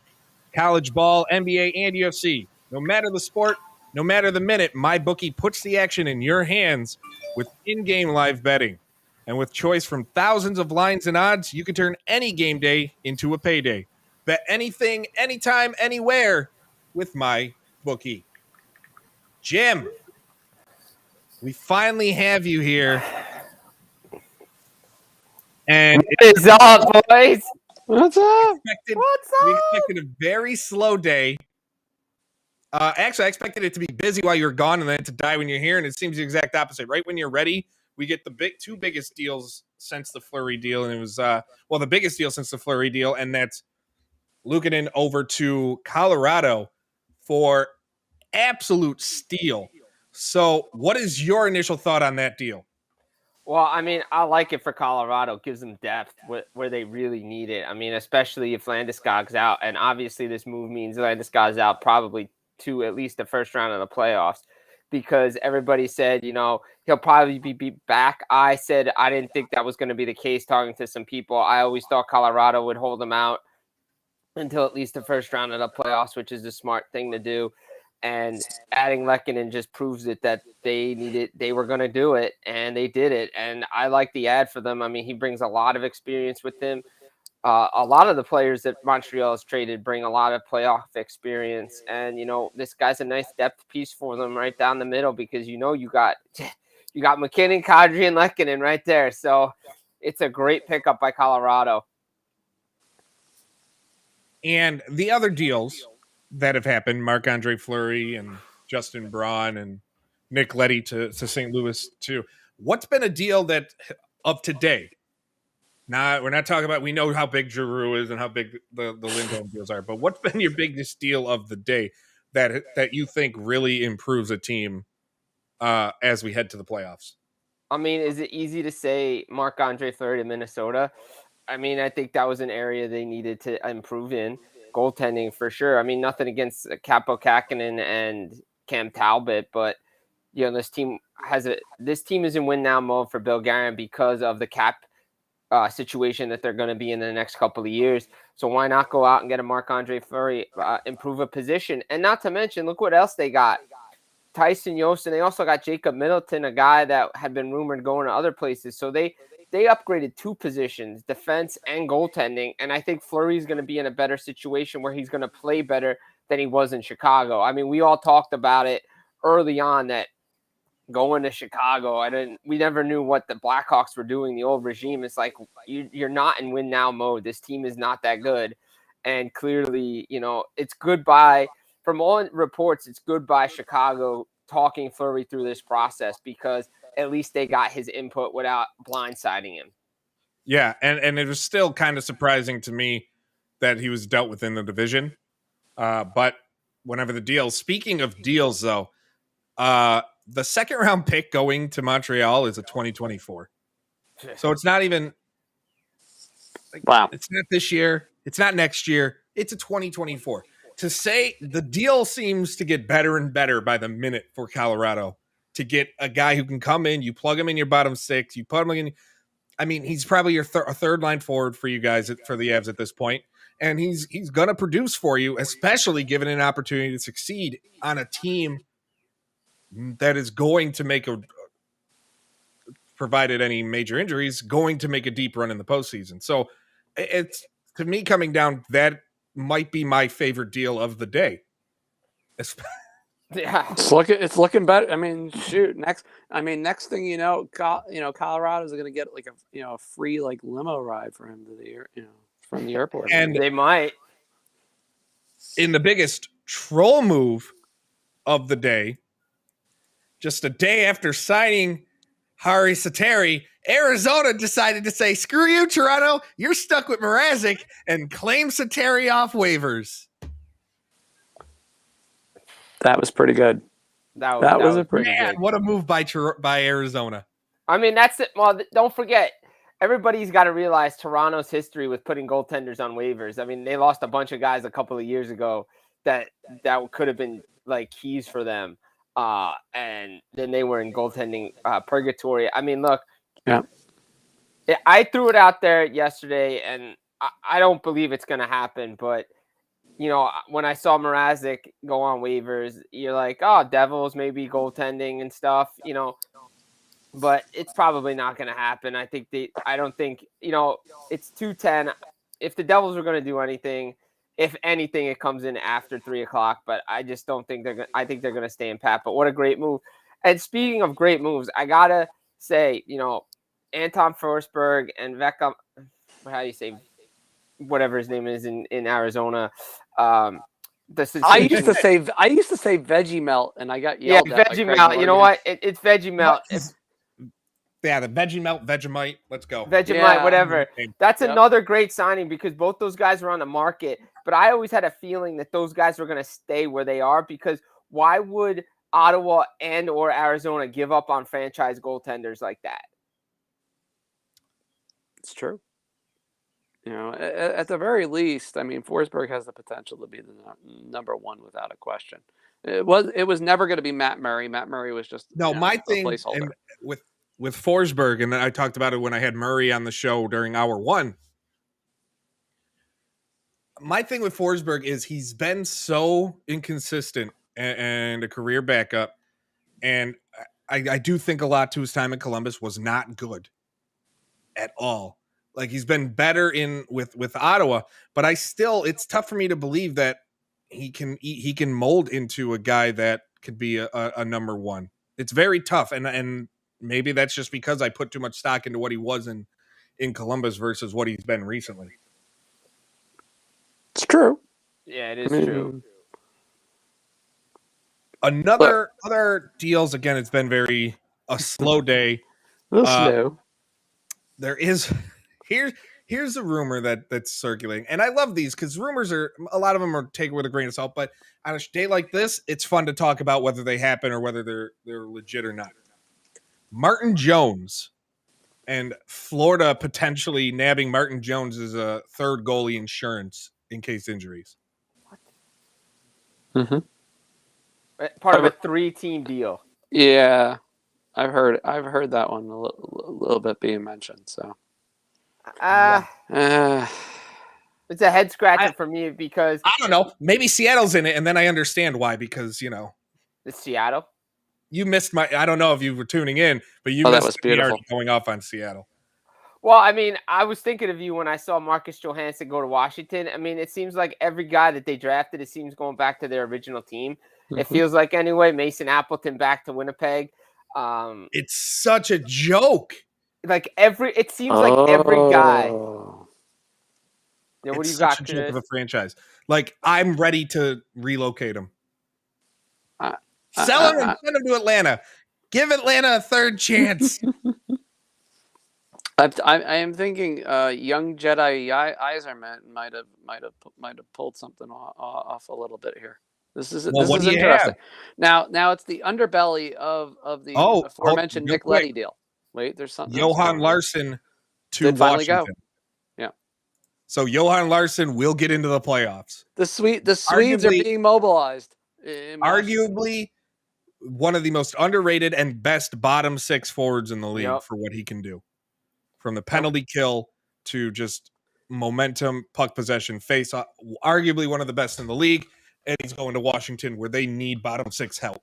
College ball, NBA, and UFC. No matter the sport, no matter the minute, MyBookie puts the action in your hands with in-game live betting. And with choice from thousands of lines and odds, you can turn any game day into a payday. Bet anything, anytime, anywhere with MyBookie. Jim, we finally have you here. And what is up, boys? What's up? We expected a very slow day. Actually, I expected it to be busy while you were gone and then to die when you're here, and it seems the exact opposite. Right when you're ready, we get the two biggest deals since the Fleury deal, and it was the biggest deal since the Fleury deal, and that's Luukkonen over to Colorado for absolute steal. So, what is your initial thought on that deal? Well, I mean, I like it for Colorado. It gives them depth where they really need it. I mean, especially if Landeskog's out. And obviously this move means Landeskog's out probably to at least the first round of the playoffs, because everybody said, he'll probably be back. I said I didn't think that was going to be the case, talking to some people. I always thought Colorado would hold him out until at least the first round of the playoffs, which is the smart thing to do. And adding Lehkonen just proves it that they were going to do it, and they did it. And I like the ad for them. I mean, he brings a lot of experience with him. A lot of the players that Montreal has traded bring a lot of playoff experience. And, this guy's a nice depth piece for them right down the middle, because, you got McKinnon, Kadri, and Lehkonen right there. So it's a great pickup by Colorado. And the other deals that have happened, Marc-Andre Fleury and Justin Braun and Nick Leddy to St. Louis too. What's been a deal that of today? Now, we're not talking about, we know how big Giroux is and how big the Lindholm deals are, but what's been your biggest deal of the day that you think really improves a team as we head to the playoffs? I mean, is it easy to say Marc-Andre Fleury to Minnesota? I mean, I think that was an area they needed to improve in. Goaltending for sure. I mean, nothing against Capo Kakkonen and Cam Talbot, but this team is in win now mode for Bill Guerin because of the cap situation that they're going to be in the next couple of years. So why not go out and get a Marc-Andre Fleury, improve a position, and not to mention, look what else they got. Tyson Jost, and they also got Jacob Middleton, a guy that had been rumored going to other places. So they upgraded two positions, defense and goaltending, and I think Fleury's going to be in a better situation where he's going to play better than he was in Chicago. I mean, we all talked about it early on that going to Chicago, we never knew what the Blackhawks were doing, the old regime. It's like, you're not in win now mode. This team is not that good. And clearly, it's goodbye. From all reports, it's goodbye Chicago talking Fleury through this process, because at least they got his input without blindsiding him. Yeah, and it was still kind of surprising to me that he was dealt with in the division. But whenever the deals, speaking of deals, though, the second round pick going to Montreal is a 2024. So it's not even. Wow. It's not this year. It's not next year. It's a 2024. To say the deal seems to get better and better by the minute for Colorado to get a guy who can come in, you plug him in your bottom six, you put him in. I mean, he's probably your third line forward for you guys for the Avs at this point, and he's going to produce for you, especially given an opportunity to succeed on a team that is going to make provided any major injuries, going to make a deep run in the postseason. So it's, to me, coming down, that might be my favorite deal of the day. Yeah, it's looking better. I mean, shoot. Next thing you know, Colorado's going to get like a free limo ride for him to the from the airport. And they might. In the biggest troll move of the day, just a day after signing Harri Sateri, Arizona decided to say, screw you, Toronto, you're stuck with Mrazek, and claim Sateri off waivers. That was pretty good. That was a pretty good. What a move by Arizona. I mean, that's it. Well, don't forget, everybody's got to realize Toronto's history with putting goaltenders on waivers. I mean, they lost a bunch of guys a couple of years ago that could have been keys for them. And then they were in goaltending purgatory. I mean, look, yeah, I threw it out there yesterday, and I don't believe it's going to happen. But when I saw Mrazek go on waivers, you're like, oh, Devils maybe goaltending and stuff, But it's probably not going to happen. I don't think it's 2:10. If the Devils are going to do anything, if anything, it comes in after 3:00, but I just don't think I think they're going to stay in pat. But what a great move. And speaking of great moves, I got to say, Anton Forsberg and Vecka, how do you say, whatever his name is in Arizona. I used to say Veggie Melt, and I got yelled at. Veggie Melt. You know what? It's Veggie Melt. Yeah, the Vegemite. Let's go. Vegemite, whatever. That's Yep. another great signing because both those guys were on the market. But I always had a feeling that those guys were going to stay where they are because why would Ottawa and or Arizona give up on franchise goaltenders like that? It's true. At the very least, I mean, Forsberg has the potential to be the number one without a question. It was never going to be Matt Murray. Matt Murray was just my thing placeholder. with Forsberg, and I talked about it when I had Murray on the show during hour one. My thing with Forsberg is he's been so inconsistent and a career backup, and I do think a lot to his time in Columbus was not good at all. Like he's been better with Ottawa, but it's tough for me to believe that he can mold into a guy that could be a number one. It's very tough, and maybe that's just because I put too much stock into what he was in Columbus versus what he's been recently. It's true. Yeah, it is true. Other deals, again, it's been a slow day. Slow. There is here's a rumor that's circulating, and I love these because rumors a lot of them are taken with a grain of salt. But on a day like this, it's fun to talk about whether they happen or whether they're legit or not. Martin Jones and Florida potentially nabbing Martin Jones as a third goalie insurance in case injuries. Mm-hmm. Part of a 3-team deal. Yeah, I've heard that one a little bit being mentioned. So, it's a head scratcher for me because I don't know. Maybe Seattle's in it, and then I understand why because it's Seattle. You missed I don't know if you were tuning in, but you that missed was beautiful. Going off on Seattle. Well, I mean, I was thinking of you when I saw Marcus Johansson go to Washington. I mean, it seems like every guy that they drafted, it seems going back to their original team. Mm-hmm. It feels like anyway. Mason Appleton back to Winnipeg. It's such a joke. Like it seems like every guy. What do you got, Chris? Joke of a franchise. Like I'm ready to relocate him. Sell him and send him to Atlanta. Give Atlanta a third chance. I am thinking young Jedi Iserman might have pulled something off a little bit here. This is interesting. Have? Now it's the underbelly of the aforementioned Nick Leddy deal. Wait, there's something. Johan Larsson to Washington. Finally go. Yeah. So Johan Larsson will get into the playoffs. The Swedes are being mobilized. Arguably one of the most underrated and best bottom six forwards in the league for what he can do. From the penalty kill to just momentum, puck possession, face off, arguably one of the best in the league. And he's going to Washington where they need bottom six help.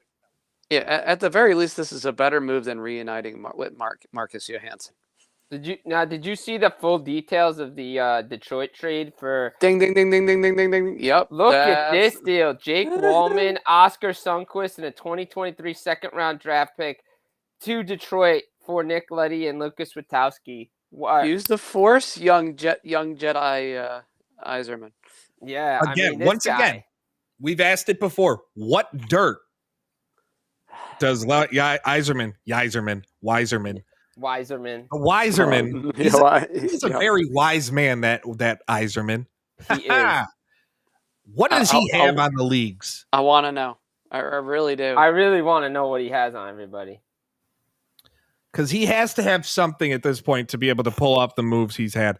Yeah, at the very least, this is a better move than reuniting with Marcus Johansson. Did you see the full details of the Detroit trade for? Ding ding ding ding ding ding ding ding. Yep. Look at this deal: Jake Wallman, Oscar Sundqvist, and a 2023 second-round draft pick to Detroit for Nick Leddy and Lucas Witkowski. Use the force, young Jedi Iserman. Yeah. Again, again, we've asked it before. What dirt does Wiserman? He's a very wise man, that Iserman. He is. What does he have on the leagues? I want to know. I really do. I really want to know what he has on everybody. Because he has to have something at this point to be able to pull off the moves he's had.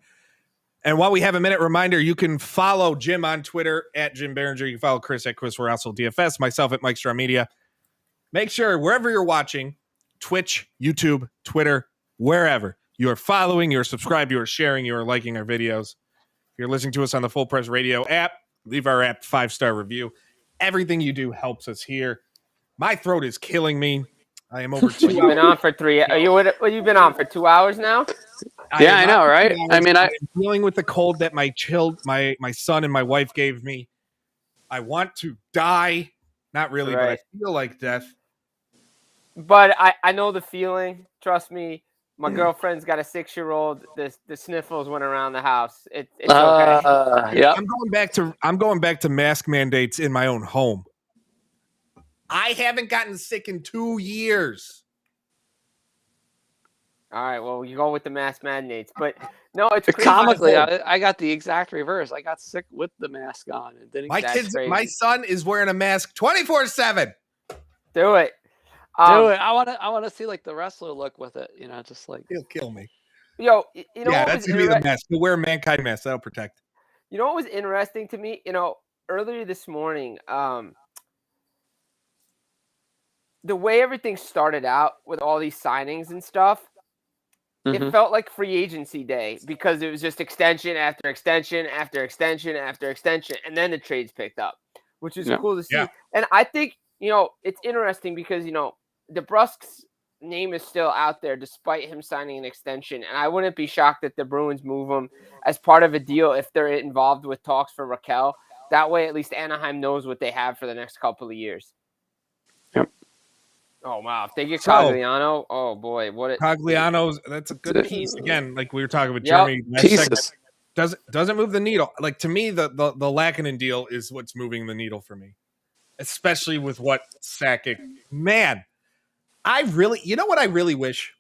And while we have a minute, reminder, you can follow Jim on Twitter at Jim Behringer. You can follow Chris at Chris Russell DFS, myself at Mike Straw Media. Make sure wherever you're watching, Twitch, YouTube, Twitter, wherever, you are following, you are subscribed, you are sharing, you are liking our videos. If you're listening to us on the Full Press Radio app, leave our app 5-star review. Everything you do helps us here. My throat is killing me. I am over 2 hours. You've been on for 3. You've been on for 2 hours now. Yeah, I know, right? I mean, I'm dealing with the cold that my son and my wife gave me. I want to die. Not really, but I feel like death. But I know the feeling. Trust me. My girlfriend's got a 6-year-old. The sniffles went around the house. It's okay. Yeah. I'm going back to mask mandates in my own home. I haven't gotten sick in 2 years. All right, well, you go with the mask mandates, but no, it's crazy. Comically, I got the exact reverse. I got sick with the mask on. And didn't My son is wearing a mask 24/7. Do it. Do it. I want to see like the wrestler look with it. You know, just like He'll kill me. Yo, you know Yeah, what that's was gonna be the mask. He'll wear a mankind mask. That'll protect. You know what was interesting to me? You know, earlier this morning, the way everything started out with all these signings and stuff, it felt like free agency day because it was just extension after extension after extension after extension, and then the trades picked up, which is cool to see. Yeah. And I think, you know, it's interesting because, you know, DeBrusque's name is still out there despite him signing an extension, and I wouldn't be shocked if the Bruins move him as part of a deal if they're involved with talks for Raquel. That way, at least Anaheim knows what they have for the next couple of years. Yep. Oh, wow. If they get Cogliano, oh, boy. Cogliano's, that's a good piece. Again, like we were talking with Jeremy. Doesn't move the needle. Like, to me, the Lehkonen deal is what's moving the needle for me. Especially with what Sakic. Man, you know what I really wish?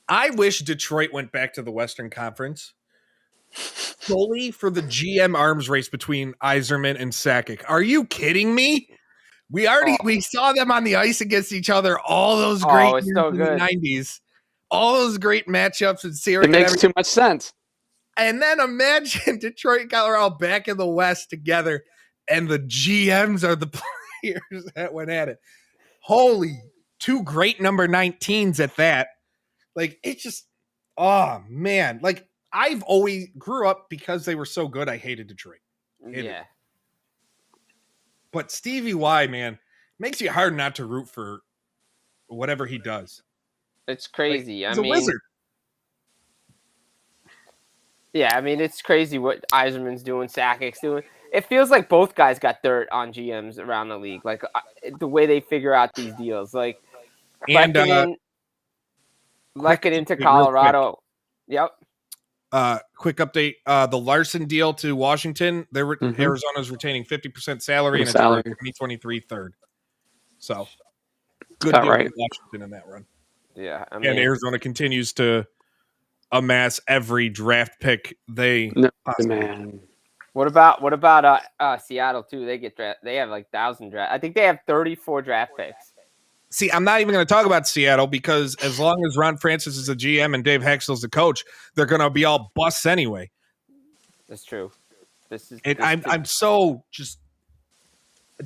I wish Detroit went back to the Western Conference solely for the GM arms race between Yzerman and Sakic. Are you kidding me? We saw them on the ice against each other. All those great years in the 90s. All those great matchups and series. It makes too much sense. And then imagine Detroit and Colorado back in the West together, and the GMs are the players that went at it. Holy, two great number 19s at that. Like, it's just, oh, man. Like, I've always grew up because they were so good. I hated Detroit. Yeah. But Stevie Y, man, makes you hard not to root for whatever he does. It's crazy. Like, he's a wizard. Yeah, I mean, it's crazy what Yzerman's doing, Sakic's doing. It feels like both guys got dirt on GMs around the league, like the way they figure out these deals. Like, Lehkonen to Colorado. Yep. Quick update. The Larson deal to Washington, Arizona's retaining 50% salary and it's 2023 third. So good deal for Washington in that run. Yeah. I mean, and Arizona continues to amass every draft pick they man. What about Seattle too? They have like 1,000 draft. I think they have 34 draft picks. See, I'm not even going to talk about Seattle because as long as Ron Francis is the GM and Dave Hextall's the coach, they're going to be all busts anyway. That's true. I'm so just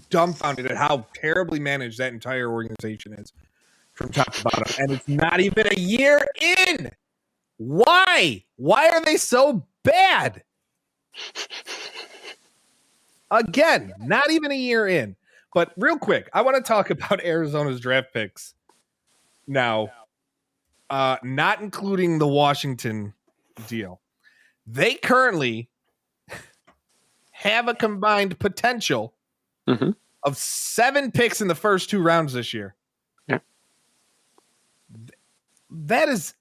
dumbfounded at how terribly managed that entire organization is from top to bottom. And it's not even a year in. Why? Why are they so bad? Again, not even a year in. But real quick, I want to talk about Arizona's draft picks now, not including the Washington deal. They currently have a combined potential of 7 picks in the first 2 rounds this year. Yeah. They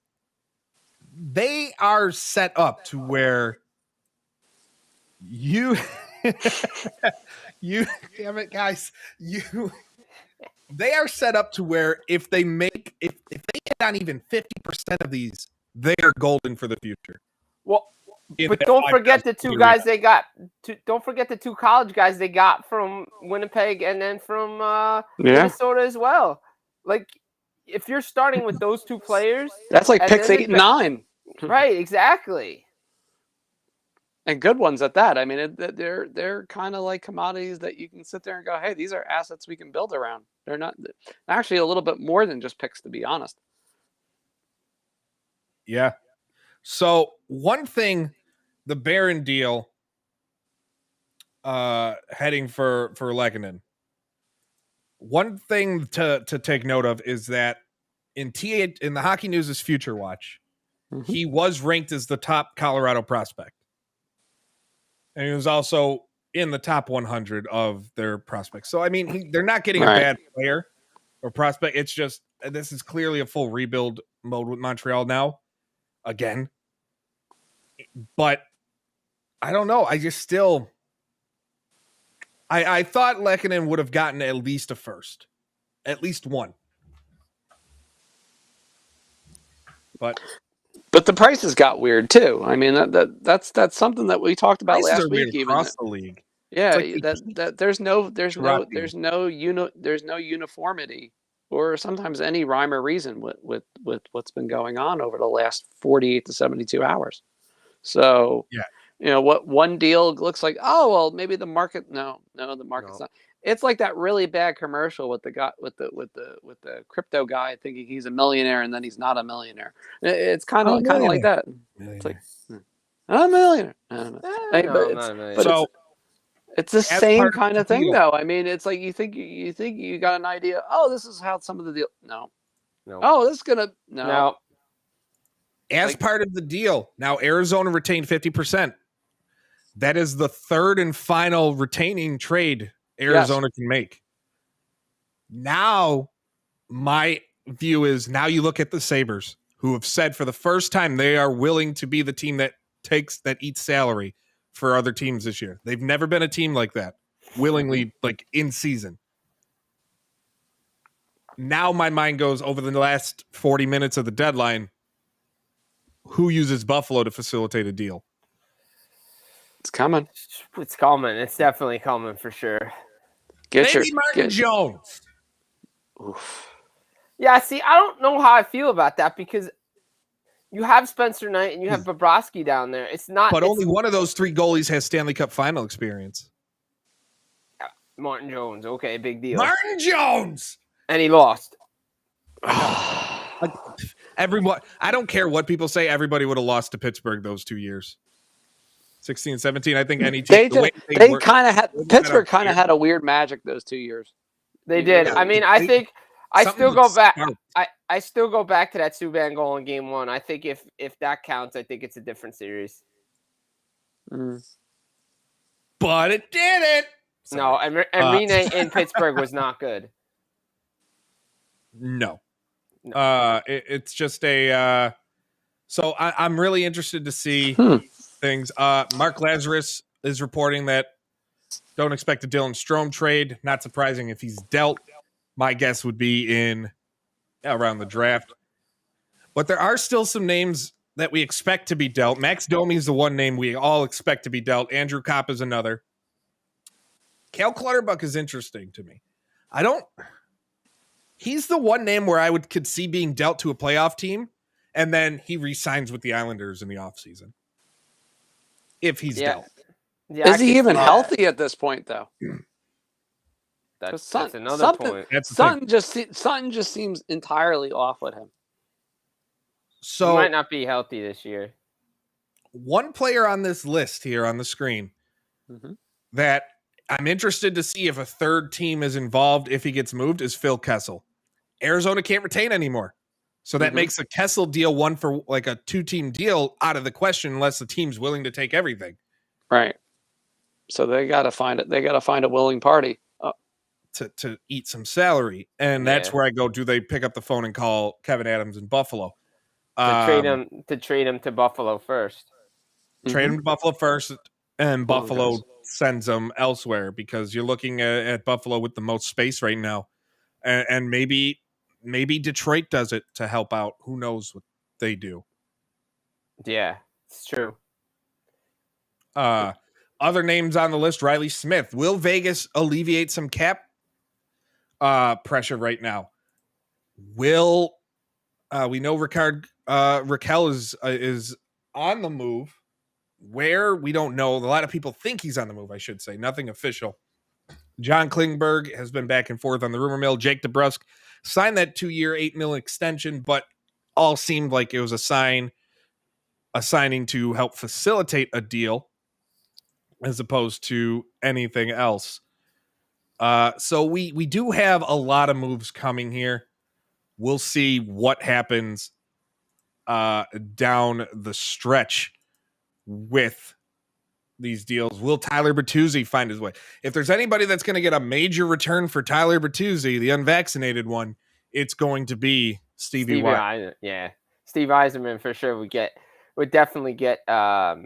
are set up to where you damn it, guys, they are set up to where if they hit on even 50% of these, they are golden for the future. Well, but don't forget the 2 guys they got. Don't forget the 2 college guys they got from Winnipeg and then from Minnesota as well. Like, if you're starting with those 2 players, that's like picks 8 and 9. Right, exactly. And good ones at that. I mean, they're kind of like commodities that you can sit there and go, hey, these are assets we can build around. They're not actually a little bit more than just picks, to be honest. Yeah. So one thing, the Barron deal, heading for Lehkonen. One thing to take note of is that in the Hockey News' Future Watch, he was ranked as the top Colorado prospect. And he was also in the top 100 of their prospects. So, I mean, they're not getting a bad player or prospect. It's just, this is clearly a full rebuild mode with Montreal now. Again. But, I don't know. I just still... I thought Lehkonen would have gotten at least a first. At least one. But the prices got weird too. I mean, that's something that we talked about prices last are weird week. Even across the league. yeah, It's like that there's no Girardi. uniformity or sometimes any rhyme or reason with what's been going on over the last 48 to 72 hours. So Yeah. What one deal looks like, oh well, maybe the market the market's not. It's like that really bad commercial with the guy with the crypto guy thinking he's a millionaire and then he's not a millionaire. It's kind of like that. It's like I'm a millionaire. No, But I'm not a millionaire. So it's the as same part of kind the of thing, deal- though. I mean, it's like you think you got an idea. Oh, this is how some of the deal. No. No. Oh, this is gonna No. as part of the deal, now Arizona retained 50%. That is the third and final retaining trade Arizona can make. Now, my view is now you look at the Sabres, who have said for the first time they are willing to be the team that eats salary for other teams this year. They've never been a team like that, willingly, like in season. Now my mind goes over the last 40 minutes of the deadline. Who uses Buffalo to facilitate a deal? It's coming. It's coming. It's definitely coming for sure. Maybe Martin Jones. Oof. Yeah, see, I don't know how I feel about that because you have Spencer Knight and you have Bobrovsky down there. It's not. But only one of those three goalies has Stanley Cup final experience. Martin Jones. Okay, big deal. Martin Jones! And he lost. Like, everyone, I don't care what people say. Everybody would have lost to Pittsburgh those 2 years. 16, 17. I think any team. They kind of had Pittsburgh kind of had a weird magic those 2 years. They did. I mean, I think I still go back. I still go back to that Subban goal in Game 1. I think if that counts, I think it's a different series. But it didn't. No, and Rene in Pittsburgh was not good. No. It's just a. So I'm really interested to see things. Mark Lazarus is reporting that don't expect a Dylan Strome trade. Not surprising if he's dealt. My guess would be in around the draft. But there are still some names that we expect to be dealt. Max Domi is the one name we all expect to be dealt. Andrew Kopp is another. Cal Clutterbuck is interesting to me. He's the one name where I could see being dealt to a playoff team, and then he re-signs with the Islanders in the offseason. If he's dealt. Yeah, is he even healthy at this point, though? That's another point. Sutton just seems entirely off with him. So he might not be healthy this year. One player on this list here on the screen that I'm interested to see if a third team is involved if he gets moved is Phil Kessel. Arizona can't retain anymore. So that makes a Kessel deal one for like a 2-team deal out of the question unless the team's willing to take everything. Right. So they got to find it. They got to find a willing party to eat some salary. And that's where I go, do they pick up the phone and call Kevin Adams in Buffalo? To trade him to Buffalo first. Trade him to Buffalo first, and Buffalo sends them elsewhere because you're looking at Buffalo with the most space right now. And maybe Detroit does it to help out. Who knows what they do? Yeah, it's true. Other names on the list, Riley Smith. Will Vegas alleviate some cap pressure right now? Will we know Raquel is on the move? Where we don't know. A lot of people think he's on the move. I should say nothing official. John Klingberg has been back and forth on the rumor mill. Jake DeBrusk signed that 2-year, $8 million extension, but all seemed like it was a signing to help facilitate a deal as opposed to anything else. So we do have a lot of moves coming here. We'll see what happens down the stretch with these deals. Will Tyler Bertuzzi find his way? If there's anybody that's going to get a major return for Tyler Bertuzzi, the unvaccinated one, it's going to be Stevie Yzerman. Yeah, Steve Yzerman for sure would definitely get a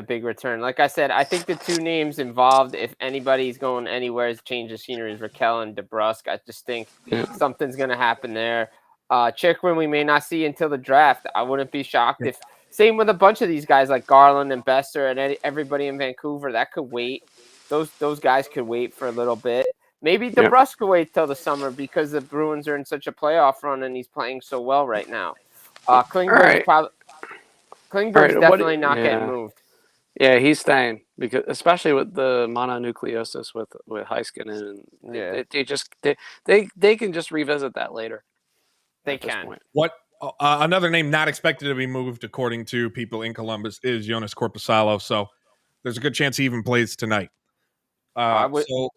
big return. Like I said, I think the two names involved, if anybody's going anywhere, is change of scenery is Raquel and DeBrusk. I just think something's going to happen there. Chikrin we may not see until the draft. I wouldn't be shocked if. Same with a bunch of these guys like Garland and Besser and everybody in Vancouver. That could wait. Those guys could wait for a little bit. Maybe DeBrusk could wait till the summer because the Bruins are in such a playoff run and he's playing so well right now. Klingberg's definitely not getting moved. Yeah, he's staying because especially with the mononucleosis with Heiskanen, they can just revisit that later. They can. What another name not expected to be moved, according to people in Columbus, is Jonas Korpisalo. So there's a good chance he even plays tonight. So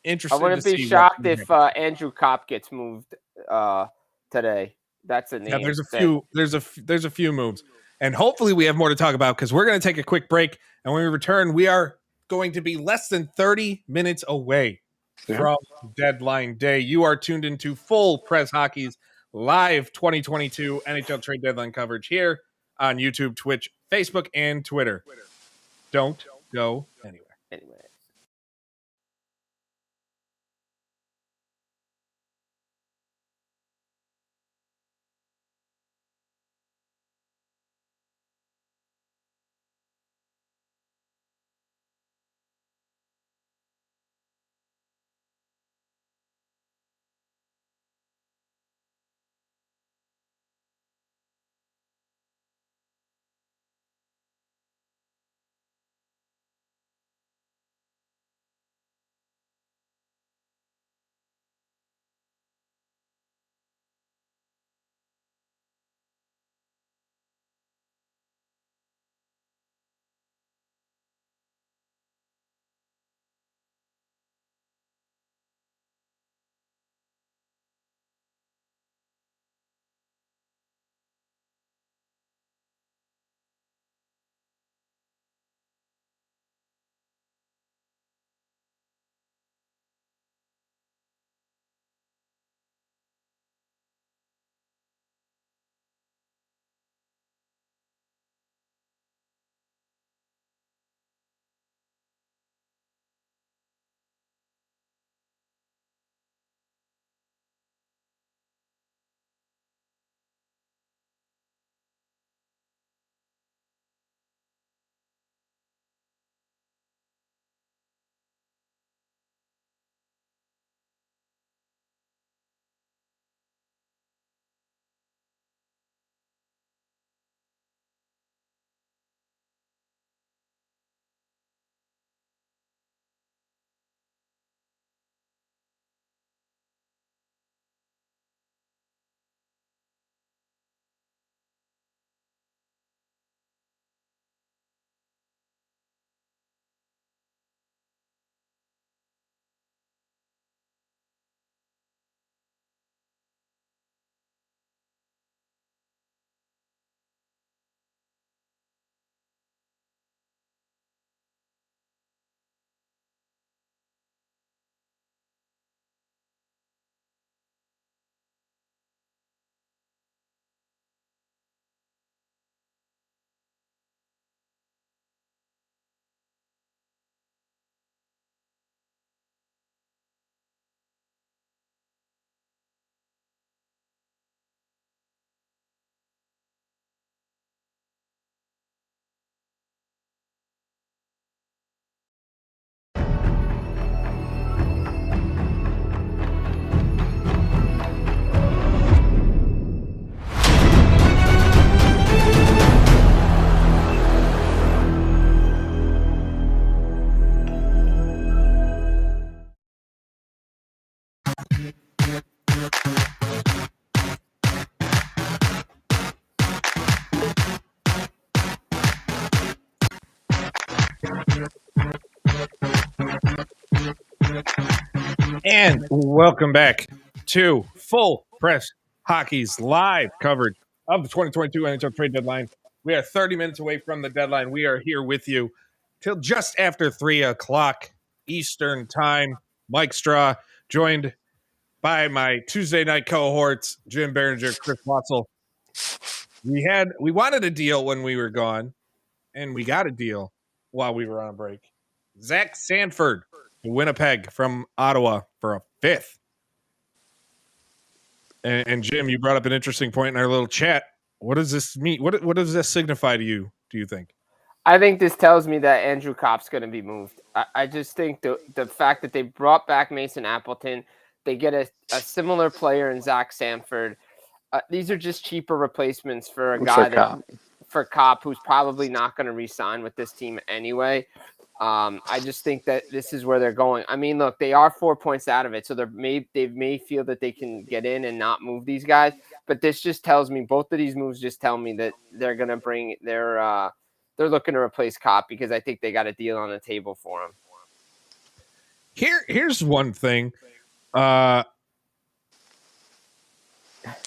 interested. I wouldn't be shocked if Andrew Kopp gets moved today. That's a name. Yeah, there's a few moves, and hopefully we have more to talk about because we're going to take a quick break, and when we return, we are going to be less than 30 minutes away from deadline day. You are tuned into Full Press Hockey's live 2022 NHL Trade Deadline coverage here on YouTube, Twitch, Facebook, and Twitter. Don't go anywhere. And welcome back to Full Press Hockey's live coverage of the 2022 NHL Trade Deadline. We are 30 minutes away from the deadline. We are here with you till just after 3 o'clock Eastern Time. Mike Straw, joined by my Tuesday night cohorts, Jim Behringer, Chris Watzel. We wanted a deal when we were gone, and we got a deal while we were on break. Zach Sanford, Winnipeg from Ottawa for a 5th. And Jim, you brought up an interesting point in our little chat. What does this mean? What does this signify to you? Do you think? I think this tells me that Andrew Kopp's going to be moved. I just think the fact that they brought back Mason Appleton, they get a similar player in Zach Sanford. These are just cheaper replacements for a guy for Kopp, who's probably not going to re-sign with this team anyway. I just think that this is where they're going. I mean, look, they are 4 points out of it, so they may feel that they can get in and not move these guys. But this just tells me, both of these moves just tell me that they're going to bring they're looking to replace Kopp, because I think they got a deal on the table for him. Here's one thing.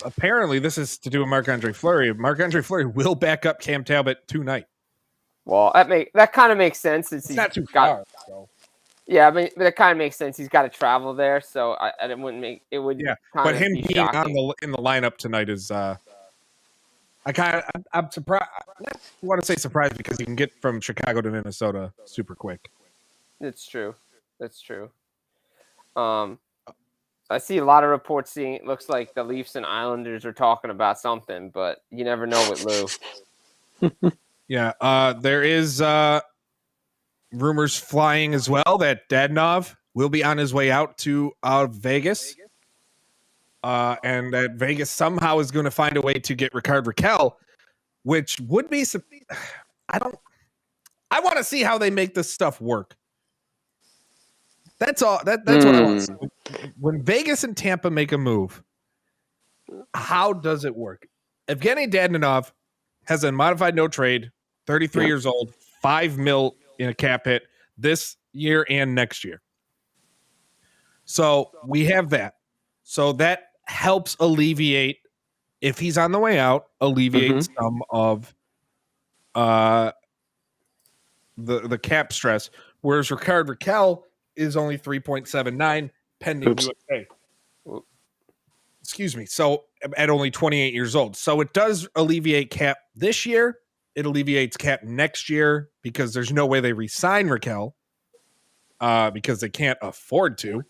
Apparently, this is to do with Marc-Andre Fleury. Marc-Andre Fleury will back up Cam Talbot tonight. Well, that kind of makes sense. It's not too far. So. Yeah, I mean, that kind of makes sense. He's got to travel there, so it wouldn't make it would. Yeah, but him being in the lineup tonight is. I'm surprised. I want to say surprised because he can get from Chicago to Minnesota super quick. That's true. I see a lot of reports saying it looks like the Leafs and Islanders are talking about something, but you never know with Lou. Yeah, there is rumors flying as well that Dadonov will be on his way out of Vegas. And that Vegas somehow is going to find a way to get Rickard Rakell, which would be some. I want to see how they make this stuff work. That's all. That's what I want to see. When Vegas and Tampa make a move, how does it work? Evgeny Dadonov has a modified no trade, 33 years old, $5 million in a cap hit this year and next year. So we have that. So that helps alleviate, if he's on the way out, some of the cap stress. Whereas Rickard Rakell is only 3.79 pending USA. Excuse me. So at only 28 years old. So it does alleviate cap this year. It alleviates cap next year because there's no way they re-sign Rakell because they can't afford to.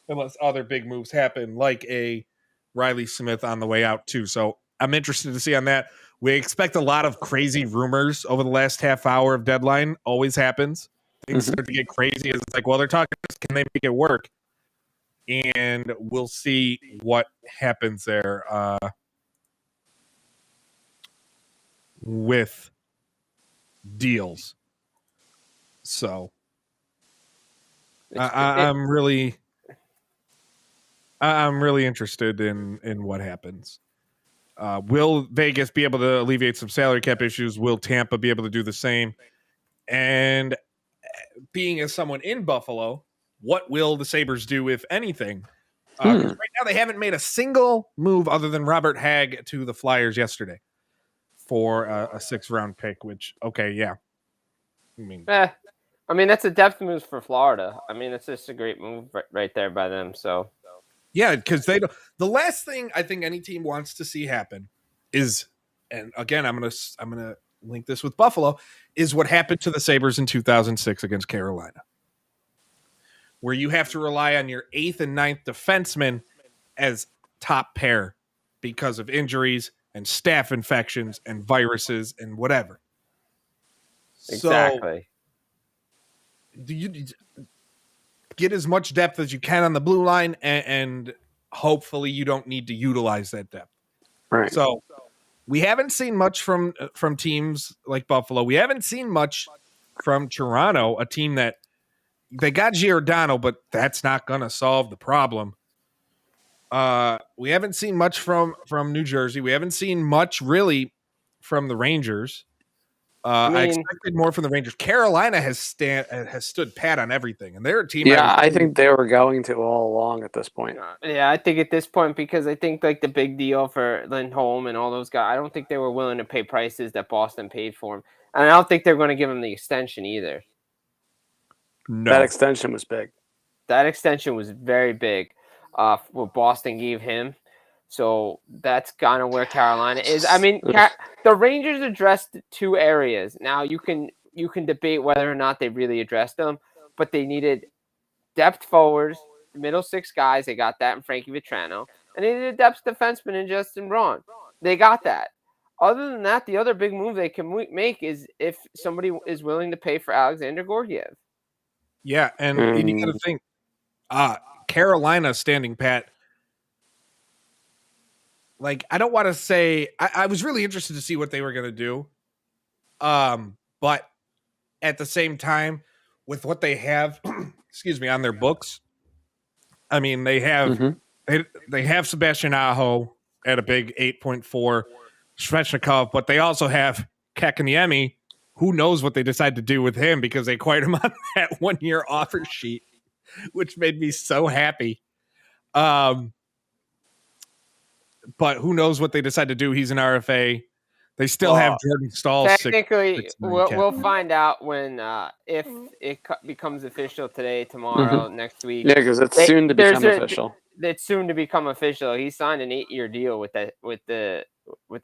Unless other big moves happen, like a Riley Smith on the way out too. So I'm interested to see on that. We expect a lot of crazy rumors over the last half hour of deadline. Always happens. Things start to get crazy. It's like, well, they're talking, can they make it work? And we'll see what happens there with deals. So I'm really interested in what happens. Will Vegas be able to alleviate some salary cap issues? Will Tampa be able to do the same? And being as someone in Buffalo, what will the Sabres do, if anything? 'Cause right now they haven't made a single move other than Robert Hagg to the Flyers yesterday for a 6th-round pick, which, okay, yeah. I mean, that's a depth move for Florida. I mean, it's just a great move right there by them. So, yeah, because the last thing I think any team wants to see happen is, and again, I'm gonna link this with Buffalo, is what happened to the Sabres in 2006 against Carolina, where you have to rely on your 8th and 9th defensemen as top pair because of injuries and staph infections and viruses and whatever. Exactly. So, do you get as much depth as you can on the blue line, and hopefully you don't need to utilize that depth. Right. So we haven't seen much from teams like Buffalo. We haven't seen much from Toronto, a team that they got Giordano, but that's not going to solve the problem. We haven't seen much from New Jersey. We haven't seen much really from the Rangers. I expected more from the Rangers. Carolina has stood pat on everything, and they're a team. Yeah, I think they were going to all along at this point. Yeah, I think at this point, because I think like the big deal for Lindholm and all those guys, I don't think they were willing to pay prices that Boston paid for him, and I don't think they're going to give him the extension either. No. That extension was big. That extension was very big. What Boston gave him. So that's kind of where Carolina is. I mean, the Rangers addressed 2 areas. Now you can debate whether or not they really addressed them, but they needed depth forwards middle six guys. They got that in Frankie Vetrano. And they need a depth defenseman in Justin Braun. They got that. Other than that, the other big move they can make is if somebody is willing to pay for Alexander Georgiev. Yeah, and you got to think, Carolina standing pat. Like, I don't want to say I was really interested to see what they were going to do, but at the same time, with what they have, excuse me, on their books, I mean, they have they have Sebastian Aho at a big 8.4, Svechnikov, but they also have Kakaniemi. Who knows what they decide to do with him because they acquired him on that 1-year offer sheet, which made me so happy. But who knows what they decide to do? He's an RFA. They still have Jordan Stahl. Technically, we'll find out when if it becomes official today, tomorrow, next week. Yeah, because it's soon to become official. It's soon to become official. He signed an 8-year deal with the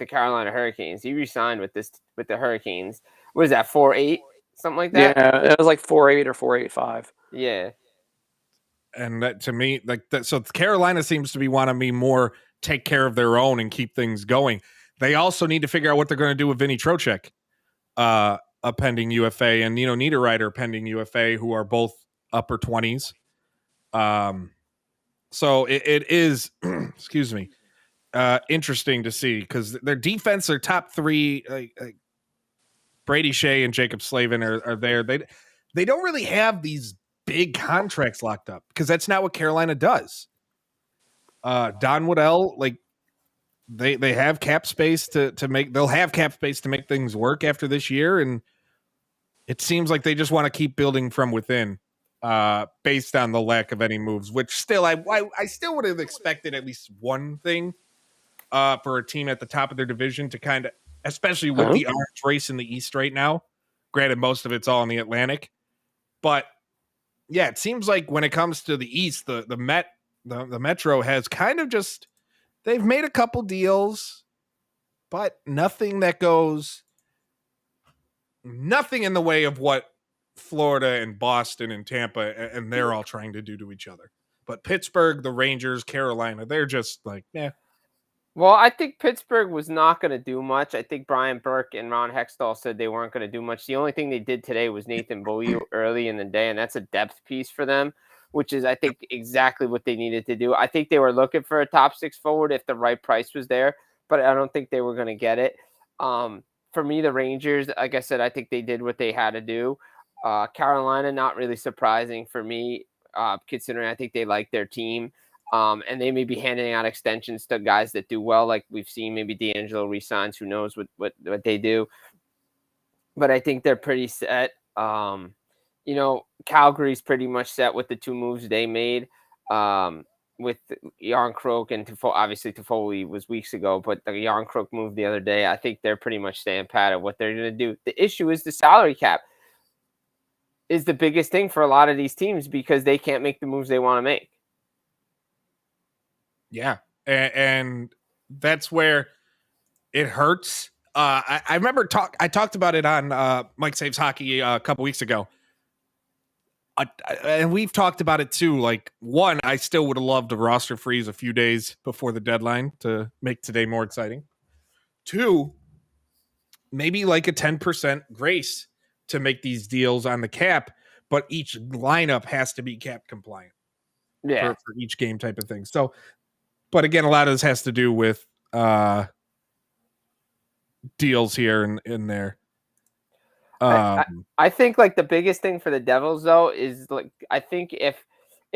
Carolina Hurricanes. He re-signed with the Hurricanes. What is that? 4.8, something like that. Yeah, it was like 4.8 or 4.85. Yeah. And that, to me, like that, so Carolina seems to be wanting me more take care of their own and keep things going. They also need to figure out what they're going to do with Vinny Trocheck, a pending UFA, and Niederreiter pending UFA, who are both upper 20s. So it is, excuse me, interesting to see because their defense, their top three, like Brady Shea and Jacob Slavin are there. They don't really have these big contracts locked up because that's not what Carolina does. Don Waddell, like they have cap space to make. They'll have cap space to make things work after this year, and it seems like they just want to keep building from within, based on the lack of any moves. Which still, I still would have expected at least one thing, for a team at the top of their division to kind of, especially with the orange race in the East right now. Granted, most of it's all in the Atlantic, but yeah, it seems like when it comes to the East, the Metro has kind of just, they've made a couple deals, but nothing in the way of what Florida and Boston and Tampa and they're all trying to do to each other. But Pittsburgh, the Rangers, Carolina, they're just like, yeah. Well, I think Pittsburgh was not going to do much. I think Brian Burke and Ron Hextall said they weren't going to do much. The only thing they did today was Nathan Beaulieu early in the day, and that's a depth piece for them, which is, I think, exactly what they needed to do. I think they were looking for a top six forward if the right price was there, but I don't think they were going to get it. For me, the Rangers, like I said, I think they did what they had to do. Carolina, not really surprising for me, considering I think they like their team. And they may be handing out extensions to guys that do well, like we've seen maybe D'Angelo resigns. Who knows what they do? But I think they're pretty set. Calgary's pretty much set with the two moves they made, with Yarncroke and Toffoli. Obviously, Toffoli was weeks ago, but the Yarncroke move the other day, I think they're pretty much staying pat at what they're going to do. The issue is the salary cap is the biggest thing for a lot of these teams because they can't make the moves they want to make. Yeah, and that's where it hurts. I remember I talked about it on Mike Saves Hockey a couple weeks ago, and we've talked about it too. Like, one, I still would have loved a roster freeze a few days before the deadline to make today more exciting. Two, maybe like a 10% grace to make these deals on the cap, but each lineup has to be cap compliant. Yeah, for each game type of thing. So. But again, a lot of this has to do with deals here and in there. I think like the biggest thing for the Devils though is like I think if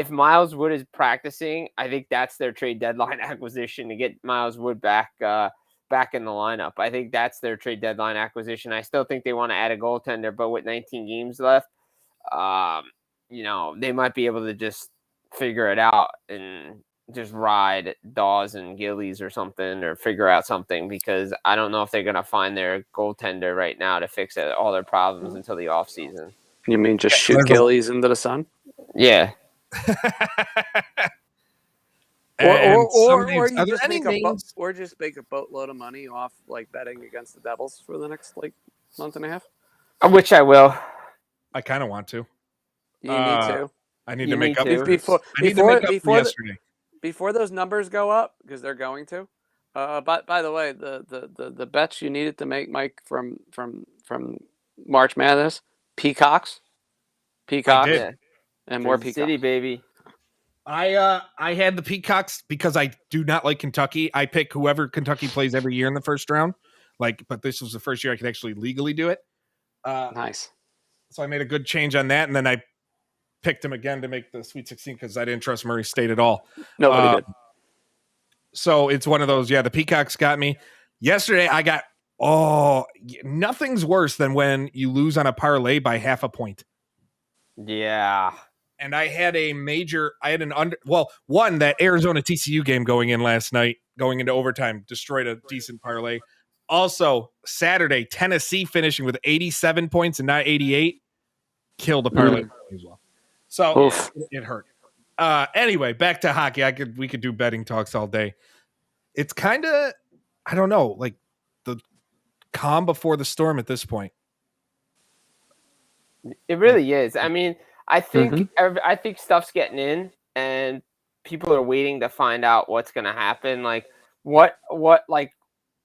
Miles Wood is practicing, I think that's their trade deadline acquisition to get Miles Wood back in the lineup. I think that's their trade deadline acquisition. I still think they want to add a goaltender, but with 19 games left, they might be able to just figure it out and just ride Dawes and Gillies or something, or figure out something, because I don't know if they're going to find their goaltender right now to fix all their problems until the off season. You mean just shoot Gillies into the sun? Yeah. or just make a boatload of money off like betting against the Devils for the next like month and a half. Which I will. I kind of want to. You need to. I need You to make need up to. for this. I need to make up for yesterday. Before those numbers go up, because they're going to. By the way, the bets you needed to make, Mike, from March Madness, Peacocks, I did. Yeah. and more Jersey Peacocks. City, baby. I had the Peacocks because I do not like Kentucky. I pick whoever Kentucky plays every year in the first round. But this was the first year I could actually legally do it. Nice. So I made a good change on that, and then I picked him again to make the Sweet 16 because I didn't trust Murray State at all. Nobody did. So it's one of those. Yeah, the Peacocks got me. Yesterday I got. Nothing's worse than when you lose on a parlay by half a point. Yeah. And I had one, that Arizona TCU game going in last night, going into overtime, destroyed a decent parlay. Also, Saturday, Tennessee finishing with 87 points and not 88, killed the parlay as well. So it hurt. Anyway, back to hockey. We could do betting talks all day. It's kind of, I don't know, like the calm before the storm at this point. It really is. I mean, I think stuff's getting in, and people are waiting to find out what's going to happen. Like, what like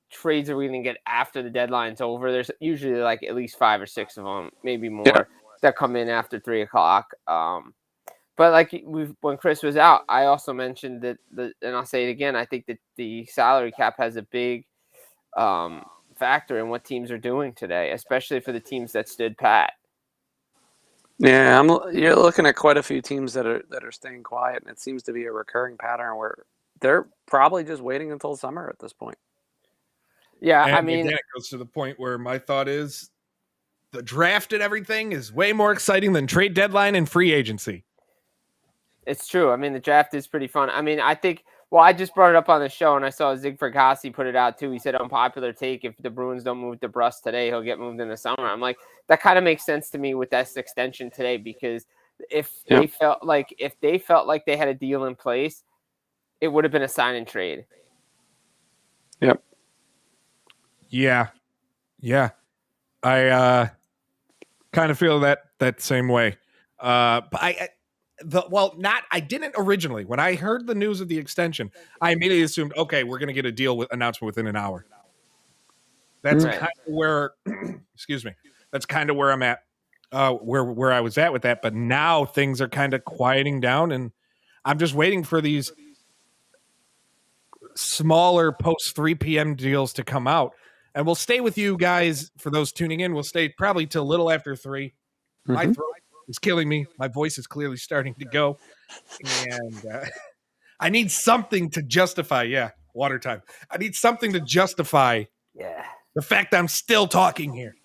trades are we going to get after the deadline's over? There's usually like at least 5 or 6 of them, maybe more, that come in after 3:00. But like when Chris was out, I also mentioned that and I'll say it again. I think that the salary cap has a big factor in what teams are doing today, especially for the teams that stood pat. Yeah, you're looking at quite a few teams that are staying quiet, and it seems to be a recurring pattern where they're probably just waiting until summer at this point. Yeah, and I mean, again, it goes to the point where my thought is the draft and everything is way more exciting than trade deadline and free agency. It's true. I mean, the draft is pretty fun. I mean, I think. Well, I just brought it up on the show, and I saw Zig Fracassi put it out too. He said, unpopular take, if the Bruins don't move DeBrus today, he'll get moved in the summer. I'm like, that kind of makes sense to me with this extension today, because if they felt like they had a deal in place, it would have been a sign and trade. Yep. Yeah. I kind of feel that same way. But I didn't originally. When I heard the news of the extension, I immediately assumed, okay, we're going to get a deal with announcement within an hour. That's kind of where, excuse me, that's kind of where I'm at, where I was at with that. But now things are kind of quieting down, and I'm just waiting for these smaller post 3 p.m. deals to come out. And we'll stay with you guys for those tuning in. We'll stay probably till a little after 3. My throat is killing me. My voice is clearly starting to go. And I need something to justify. Yeah, water time. I need something to justify the fact I'm still talking here.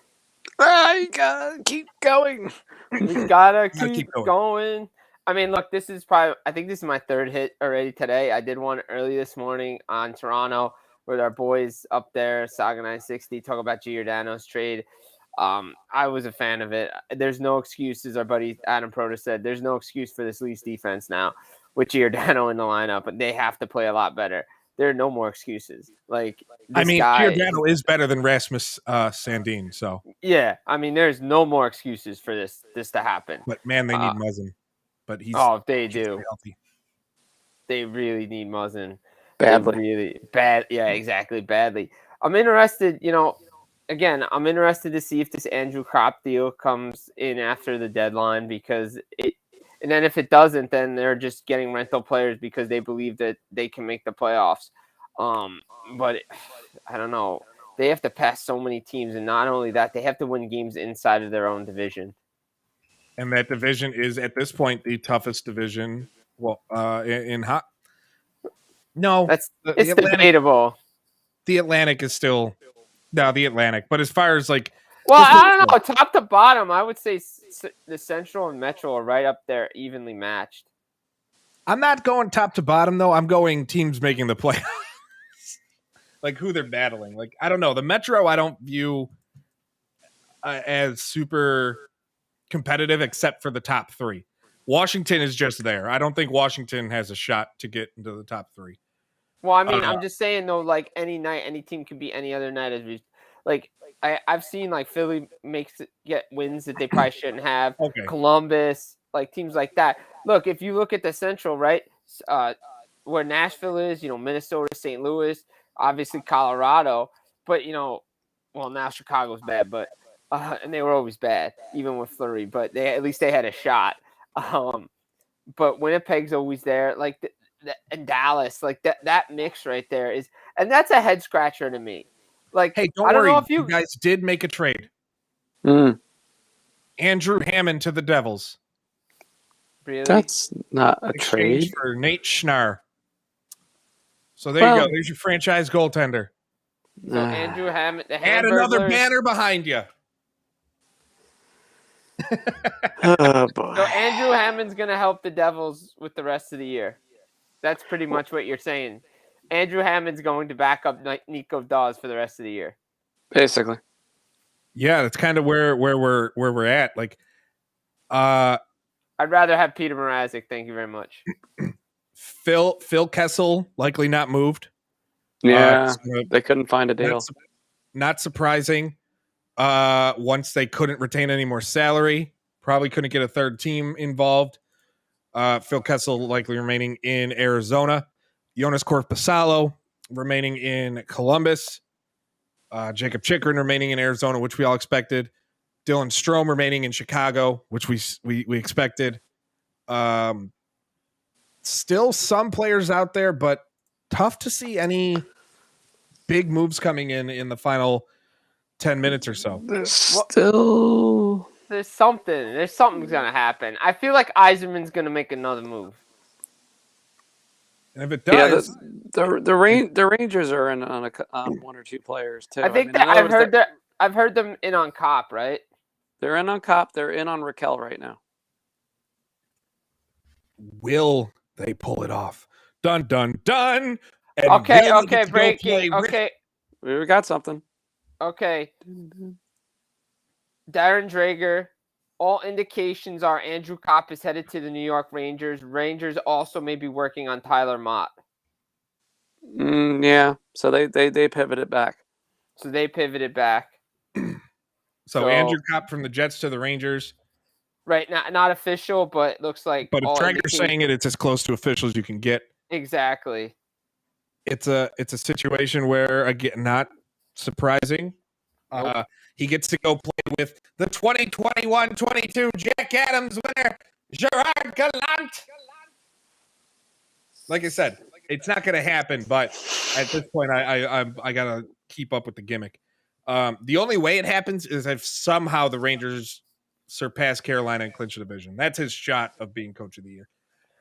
You gotta keep going. We gotta keep going. I mean, look, I think this is my 3rd hit already today. I did one early this morning on Toronto with our boys up there, Saga 960, talk about Giordano's trade. I was a fan of it. There's no excuses. Our buddy Adam Proda said there's no excuse for this Leafs defense now with Giordano in the lineup, but they have to play a lot better. There are no more excuses. Like, Giordano is better than Rasmus Sandin. So yeah, I mean, there's no more excuses for this to happen. But man, they need Muzzin. But they do. Healthy. They really need Muzzin. Badly. Really bad. Yeah, exactly. Badly. I'm interested, again, I'm interested to see if this Andrew Crop deal comes in after the deadline, because and then if it doesn't, then they're just getting rental players because they believe that they can make the playoffs. But I don't know. They have to pass so many teams, and not only that, they have to win games inside of their own division. And that division is at this point the toughest division. Well, in hot. No, it's debatable. The Atlantic is still the Atlantic, but as far as like, well, I don't know, top to bottom, I would say the Central and Metro are right up there, evenly matched. I'm not going top to bottom though. I'm going teams making the playoffs, like who they're battling. Like, I don't know, the Metro I don't view as super competitive except for the top 3. Washington is just there. I don't think Washington has a shot to get into the top 3. Well, I mean, I'm just saying though, like any night, any team can beat any other night. I've seen like Philly get wins that they probably shouldn't have. Okay. Columbus, like teams like that. Look, if you look at the Central, right, where Nashville is, Minnesota, St. Louis, obviously Colorado, but well, now Chicago's bad, but and they were always bad, even with Fleury, but at least they had a shot. But Winnipeg's always there, like and Dallas, like that mix right there is, and that's a head scratcher to me. Like, hey, don't I don't worry, know if you guys did make a trade. Andrew Hammond to the Devils. Really? That's not a Exchange trade for Nate Schnarr. So there you go. There's your franchise goaltender. So Andrew Hammond, the Add another banner behind you. Oh, boy. So Andrew Hammond's going to help the Devils with the rest of the year. That's pretty much what you're saying. Andrew Hammond's going to back up Nico Dawes for the rest of the year. Basically. Yeah, that's kind of where we're at. Like, I'd rather have Peter Mrazek. Thank you very much. Phil Kessel likely not moved. Yeah, they couldn't find a deal. Not surprising. Once they couldn't retain any more salary, probably couldn't get a third team involved. Phil Kessel likely remaining in Arizona. Jonas Korpisalo remaining in Columbus. Jacob Chikrin remaining in Arizona, which we all expected. Dylan Strome remaining in Chicago, which we expected. Still some players out there, but tough to see any big moves coming in the final 10 minutes or so. There's something's gonna happen. I feel like Yzerman's gonna make another move. And if it does, the Rangers are in on one or two players too. I've heard them in on Cop, right? They're in on Cop. They're in on Raquel right now. Will they pull it off? Dun dun dun. And okay, breaking. Okay, we got something. Okay. Darren Dreger. All indications are Andrew Kopp is headed to the New York Rangers. Rangers also may be working on Tyler Mott. Yeah. So they pivoted back. So Andrew Kopp from the Jets to the Rangers. Right, not official, but looks like. But if Dreger's saying it, it's as close to official as you can get. Exactly. It's a situation where, again, not surprising. Nope. He gets to go play with the 2021-22 Jack Adams winner, Gerard Gallant. Like I said, it's not going to happen, but at this point, I got to keep up with the gimmick. The only way it happens is if somehow the Rangers surpass Carolina and clinch the division. That's his shot of being coach of the year.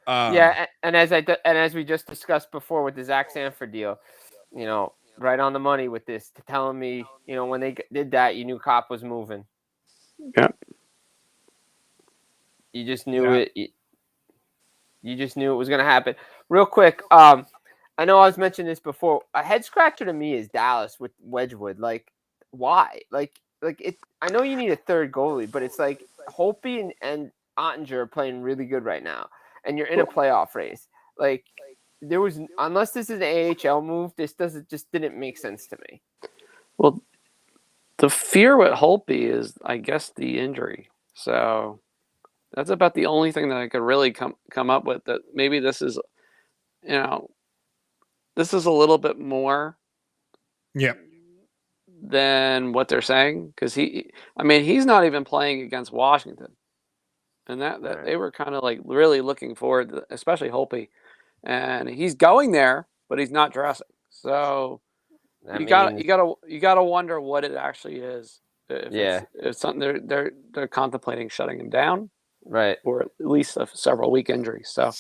And as we just discussed before with the Zach Sanford deal, right on the money with this, telling me, when they did that, you knew Kopp was moving. Yeah. You just knew it. You just knew it was going to happen. Real quick, I know I was mentioning this before. A head scratcher to me is Dallas with Wedgwood. Like, why? Like it. I know you need a third goalie, but it's like Holtby and Ottinger are playing really good right now, and you're in a playoff race. Like, there was, unless this is an AHL move, this just didn't make sense to me. Well, the fear with Holtby is, I guess, the injury. So that's about the only thing that I could really come up with, that maybe this is, this is a little bit more than what they're saying, because he's not even playing against Washington, and that right. They were kind of like really looking forward to, especially Holtby. And he's going there, but he's not dressing. So you gotta wonder what it actually is. If it's something they're contemplating shutting him down, right? Or at least a several week injury. So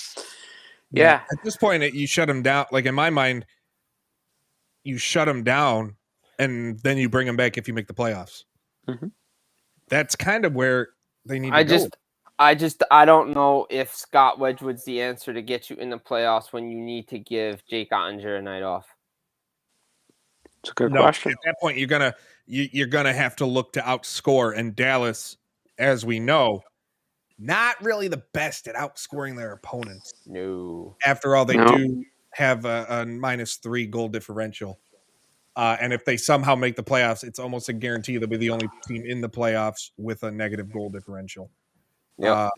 yeah, at this point, you shut him down. Like, in my mind, you shut him down, and then you bring him back if you make the playoffs. Mm-hmm. That's kind of where they need to go. I don't know if Scott Wedgwood's the answer to get you in the playoffs when you need to give Jake Ottinger a night off. It's a good question. At that point, you're gonna have to look to outscore, and Dallas, as we know, not really the best at outscoring their opponents. No. After all, they do have a -3 goal differential. And if they somehow make the playoffs, it's almost a guarantee they'll be the only team in the playoffs with a negative goal differential. Yep.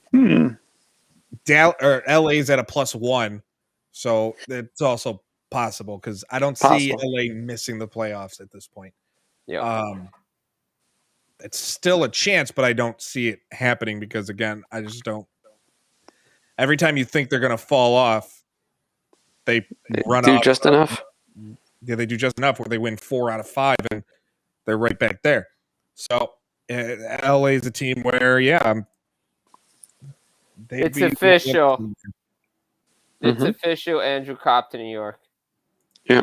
LA's at a +1, so it's also possible because I don't see LA missing the playoffs at this point. Yeah. It's still a chance, but I don't see it happening because, again, I just don't. Every time you think they're going to fall off, they run do off. just enough. Yeah, they do just enough where they win 4 out of 5, and they're right back there. So LA is a team where, It's official. It's Mhm. official. Andrew Kopp to New York. Yeah.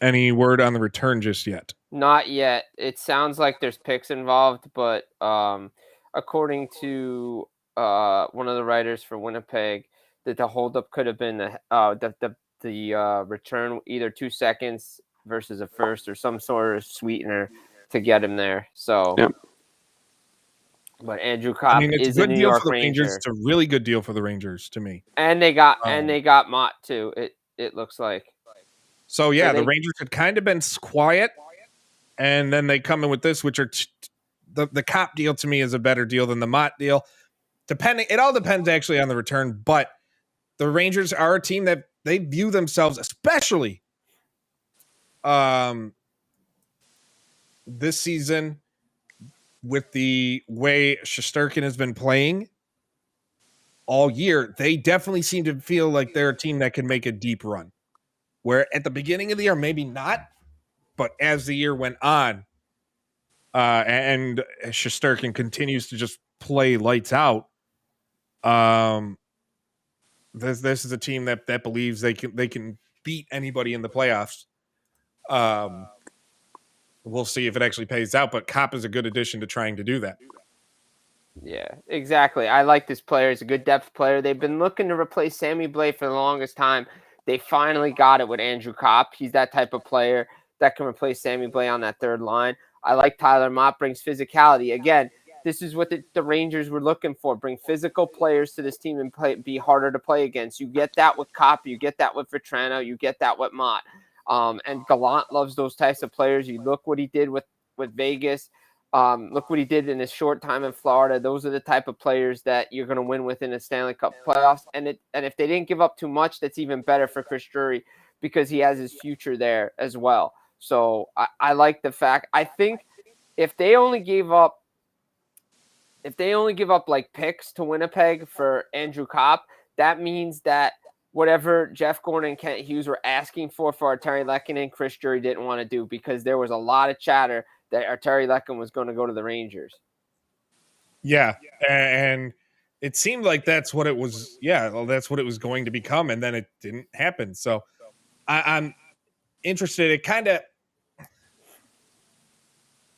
Any word on the return just yet? Not yet. It sounds like there's picks involved, but according to one of the writers for Winnipeg, that the holdup could have been the return, either 2 seconds versus a first or some sort of sweetener to get him there. So, Yeah. but Andrew I Kopp mean, it's a is a good New deal York for the Rangers. Ranger, It's a really good deal for the Rangers to me. and they got Mott too. It looks like. So the Rangers had kind of been quiet, and then they come in with this, which are the Kopp deal to me is a better deal than the Mott deal. It all depends actually on the return, but the Rangers are a team that they view themselves, especially this season, with the way Shesterkin has been playing all year. They definitely seem to feel like they're a team that can make a deep run. Where at the beginning of the year, maybe not, but as the year went on, and Shesterkin continues to just play lights out. This is a team that believes they can beat anybody in the playoffs. We'll see if it actually pays out, but Kopp is a good addition to trying to do that. Yeah, exactly. I like this player. He's a good depth player. They've been looking to replace Sammy Blais for the longest time. They finally got it with Andrew Kopp. He's that type of player that can replace Sammy Blais on that third line. I like Tyler Mott, brings physicality. Again, this is what the Rangers were looking for. Bring physical players to this team and be harder to play against. You get that with Kopp. You get that with Vetrano. You get that with Mott. And Gallant loves those types of players. You look what he did with Vegas. Look what he did in his short time in Florida. Those are the type of players that you're going to win with in the Stanley Cup playoffs. And if they didn't give up too much, that's even better for Chris Drury because he has his future there as well. So I like the fact. I think if they only give up like picks to Winnipeg for Andrew Kopp, that means that whatever Jeff Gordon and Kent Hughes were asking for Arturi Lehkonen, Chris Drury didn't want to do because there was a lot of chatter that Arturi Lehkonen was going to go to the Rangers. Yeah, and it seemed like that's what it was. Yeah, well, that's what it was going to become, and then it didn't happen. So I'm interested. It kind of,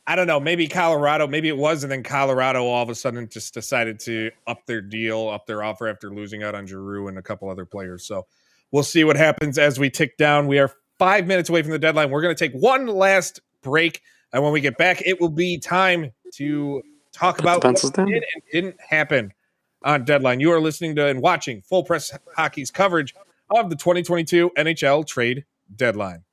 I don't know, maybe Colorado, maybe it was, and then Colorado all of a sudden just decided to up their deal, up their offer after losing out on Giroux and a couple other players. So we'll see what happens as we tick down. We are 5 minutes away from the deadline. We're going to take one last break, and when we get back, it will be time to talk about what did and didn't happen on deadline. You are listening to and watching Full Press Hockey's coverage of the 2022 NHL Trade Deadline.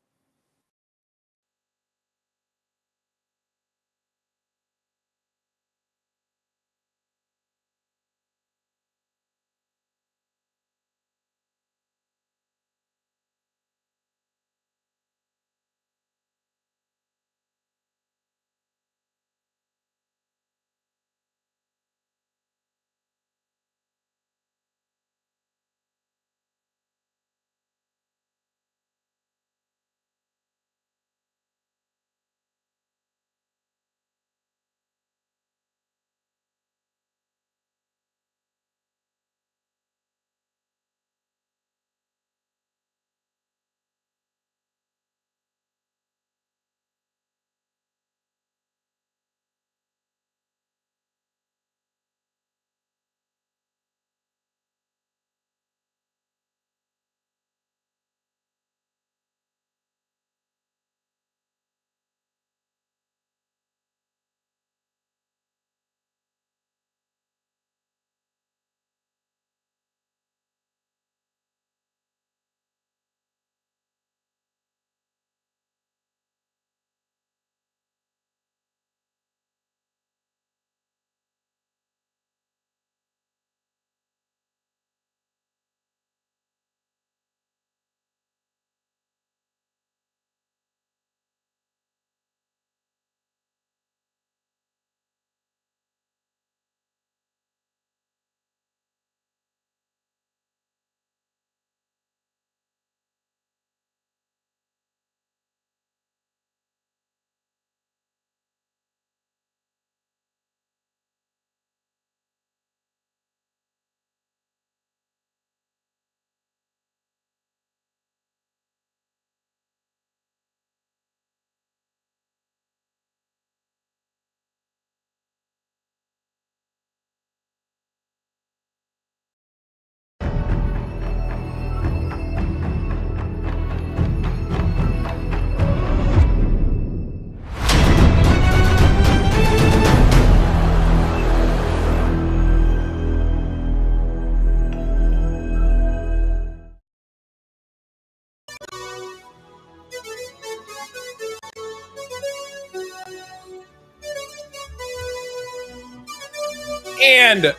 And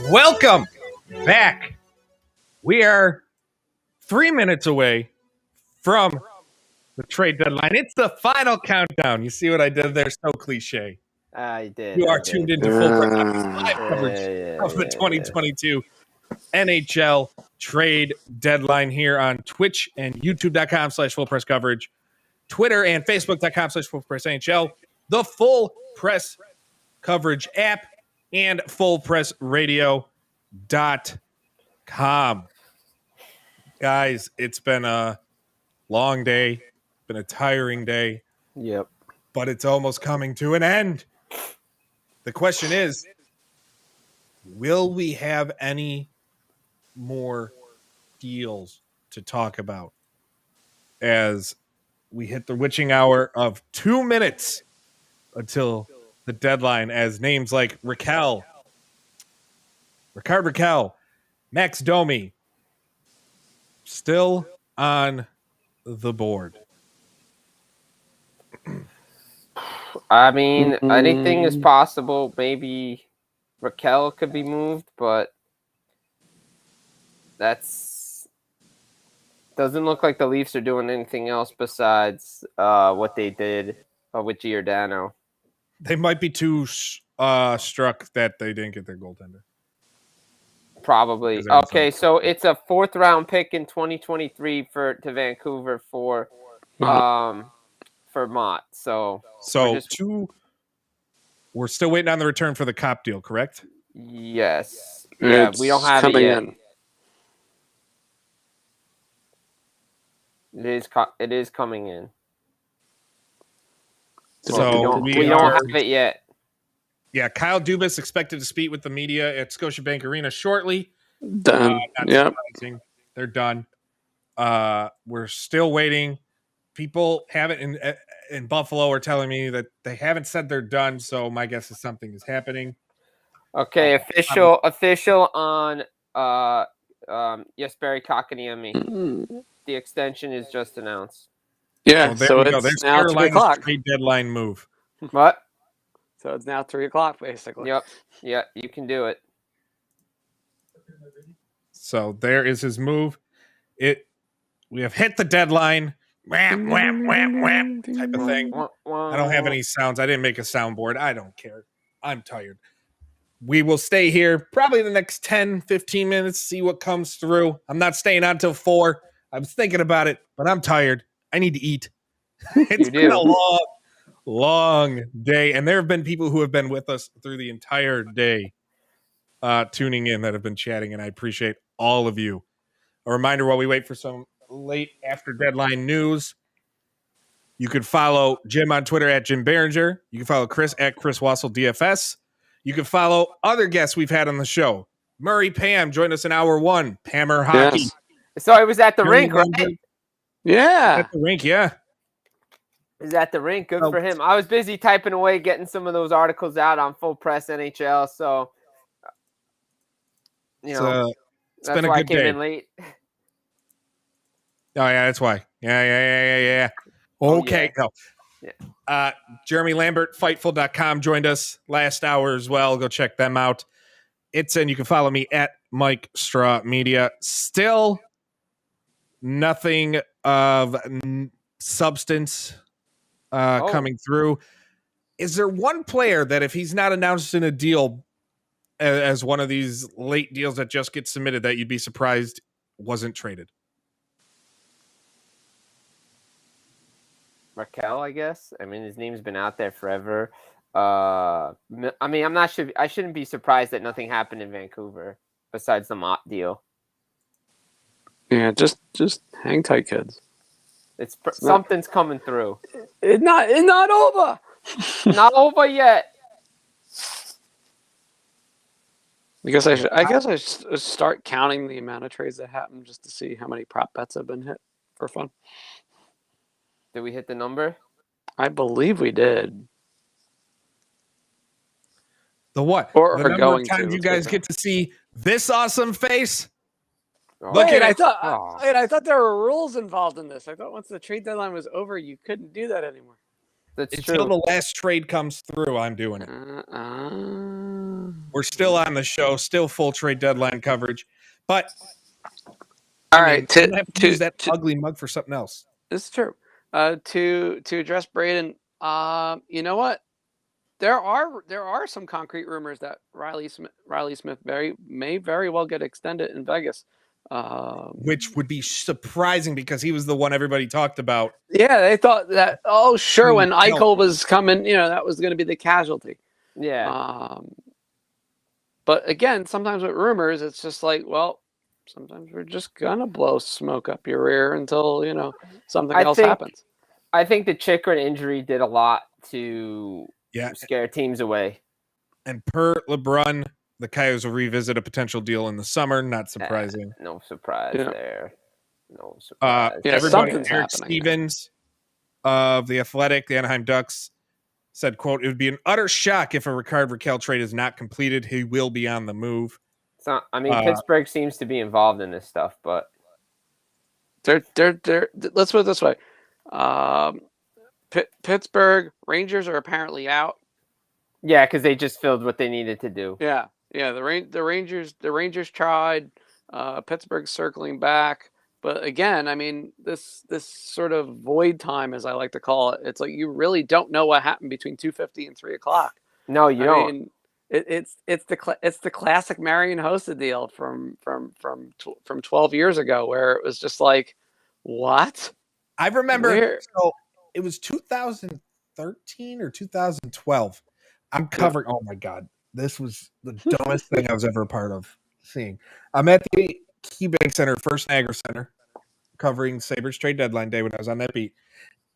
welcome back. We are 3 minutes away from the trade deadline. It's the final countdown. You see what I did there? So cliche. I did. You are tuned into full live coverage of the 2022 NHL Trade Deadline here on Twitch and YouTube.com/full press coverage, Twitter and Facebook.com/full press NHL, the Full Press Coverage app, and fullpressradio.com. Guys, it's been a long day, been a tiring day. Yep. But it's almost coming to an end. The question is, will we have any more deals to talk about as we hit the witching hour of 2 minutes until the deadline, as names like Ricard Raquel, Max Domi still on the board? I mean, anything is possible. Maybe Raquel could be moved, but doesn't look like the Leafs are doing anything else besides what they did with Giordano. They might be too struck that they didn't get their goaltender. Probably. Okay, so it's a 4th round pick in 2023 to Vancouver for Mott. So we're still waiting on the return for the Cop deal, correct? Yes. Yeah, we don't have it yet. It is coming in. So we don't have it yet. Yeah, Kyle Dubas expected to speak with the media at Scotiabank Arena shortly. Done. Yep. They're done. We're still waiting. People haven't in Buffalo are telling me that they haven't said they're done, so my guess is something is happening. Okay, official on Jesperi Kotkaniemi. The extension is just announced. Yeah, so it's There's now 3 o'clock. Trade deadline move. What? So it's now 3 o'clock, basically. Yep. Yeah, you can do it. So there is his move. We have hit the deadline. Wham, wham, wham, wham, type of thing. I don't have any sounds. I didn't make a soundboard. I don't care. I'm tired. We will stay here probably the next 10, 15 minutes, see what comes through. I'm not staying on till 4. I was thinking about it, but I'm tired. I need to eat. It's been a long day. And there have been people who have been with us through the entire day tuning in that have been chatting, and I appreciate all of you. A reminder while we wait for some late after deadline news, you could follow Jim on Twitter at Jim Behringer. You can follow Chris at Chris Wassel DFS. You can follow other guests we've had on the show. Murray Pam joined us in hour 1. Pammer Hockey. Yes. So I was at the rink, right? Yeah. At the rink, yeah. Is at the rink. Good for him. I was busy typing away, getting some of those articles out on Full Press NHL. So, it's that's been a why good I came day. in late. Oh, yeah, that's why. Yeah. Okay. Oh, yeah. No. Jeremy Lambert, Fightful.com, joined us last hour as well. Go check them out. You can follow me at Mike Straw Media. Still nothing of substance coming through. Is there one player that if he's not announced in a deal as one of these late deals that just get submitted that you'd be surprised wasn't traded? Raquel, I guess. I mean, his name's been out there forever. I mean, I shouldn't be surprised that nothing happened in Vancouver besides the Mott deal. Yeah, just hang tight, kids. Something's coming through. It's not over. Not over yet. Because I guess I should start counting the amount of trades that happen just to see how many prop bets have been hit for fun. Did we hit the number? I believe we did. The what? Or the are number going of times to. you guys get to see this awesome face? Wait, I thought there were rules involved in this. I thought once the trade deadline was over, you couldn't do that anymore. That's Until true. the last trade comes through, I'm doing it. We're still on the show, still full trade deadline coverage. But All I right, mean, you have to use that ugly mug for something else. This is true. To address Braden, you know what? There are some concrete rumors that Riley Smith may very well get extended in Vegas. Which would be surprising because he was the one everybody talked about. Yeah, they thought that. Oh, sure, when Eichel was coming, that was going to be the casualty. Yeah. But again, sometimes with rumors, it's just like, well, sometimes we're just gonna blow smoke up your rear until something else happens. I think the Chikrin injury did a lot to scare teams away. And per LeBron, the Coyotes will revisit a potential deal in the summer. Not surprising. No surprise there. No surprise. Everybody, Eric Stevens of The Athletic, the Anaheim Ducks, said, quote, "It would be an utter shock if a Rickard Rakell trade is not completed. He will be on the move." Pittsburgh seems to be involved in this stuff, but they're let's put it this way. Pittsburgh Rangers are apparently out. Yeah, because they just filled what they needed to do. Yeah. The Rangers tried. Pittsburgh's circling back, but again, I mean, this sort of void time, as I like to call it, it's like you really don't know what happened between 2:50 and 3:00. No, you don't. Mean, it's the classic Marion Hossa deal from 12 years ago, where it was just like, what? I remember. So it was 2013 or 2012. I'm covering. Oh my God, this was the dumbest thing I was ever a part of seeing. I'm at the KeyBank Center, First Niagara Center, covering Sabres Trade Deadline Day when I was on that beat,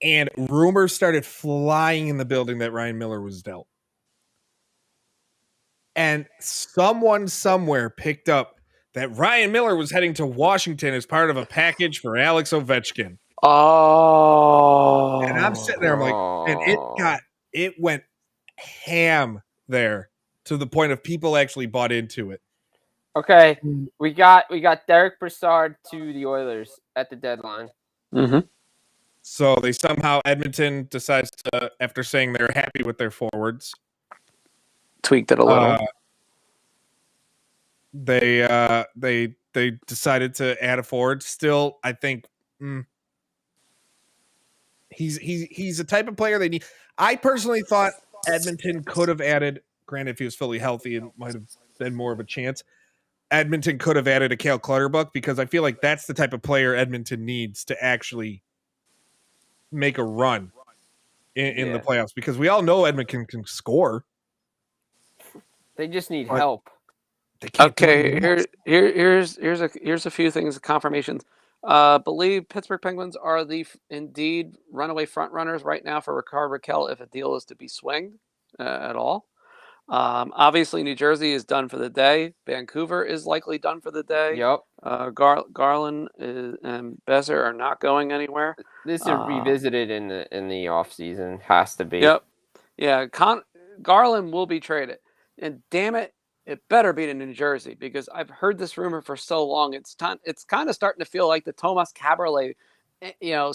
and rumors started flying in the building that Ryan Miller was dealt. And someone somewhere picked up that Ryan Miller was heading to Washington as part of a package for Alex Ovechkin. Oh. And I'm sitting there, I'm like, and it went ham there to the point of people actually bought into it. Okay, we got Derek Brassard to the Oilers at the deadline. Mm-hmm. So they somehow, Edmonton decides to, after saying they're happy with their forwards, tweaked it a little. They decided to add a forward. Still, I think he's a type of player they need. I personally thought Edmonton could have added. Granted, if he was fully healthy, it might have been more of a chance. Edmonton could have added a Cale Clutterbuck because I feel like that's the type of player Edmonton needs to actually make a run in the playoffs, because we all know Edmonton can score. They just need help. Okay, here's a few things, confirmations. Believe Pittsburgh Penguins are indeed runaway front runners right now for Rickard Rakell if a deal is to be swinged at all. Obviously, New Jersey is done for the day. Vancouver is likely done for the day. Yep. Garland and Besser are not going anywhere. This is revisited in the off season. Has to be. Yep. Yeah. Garland will be traded, and damn it, it better be to New Jersey, because I've heard this rumor for so long. It's kind of starting to feel like the Thomas Caberlet,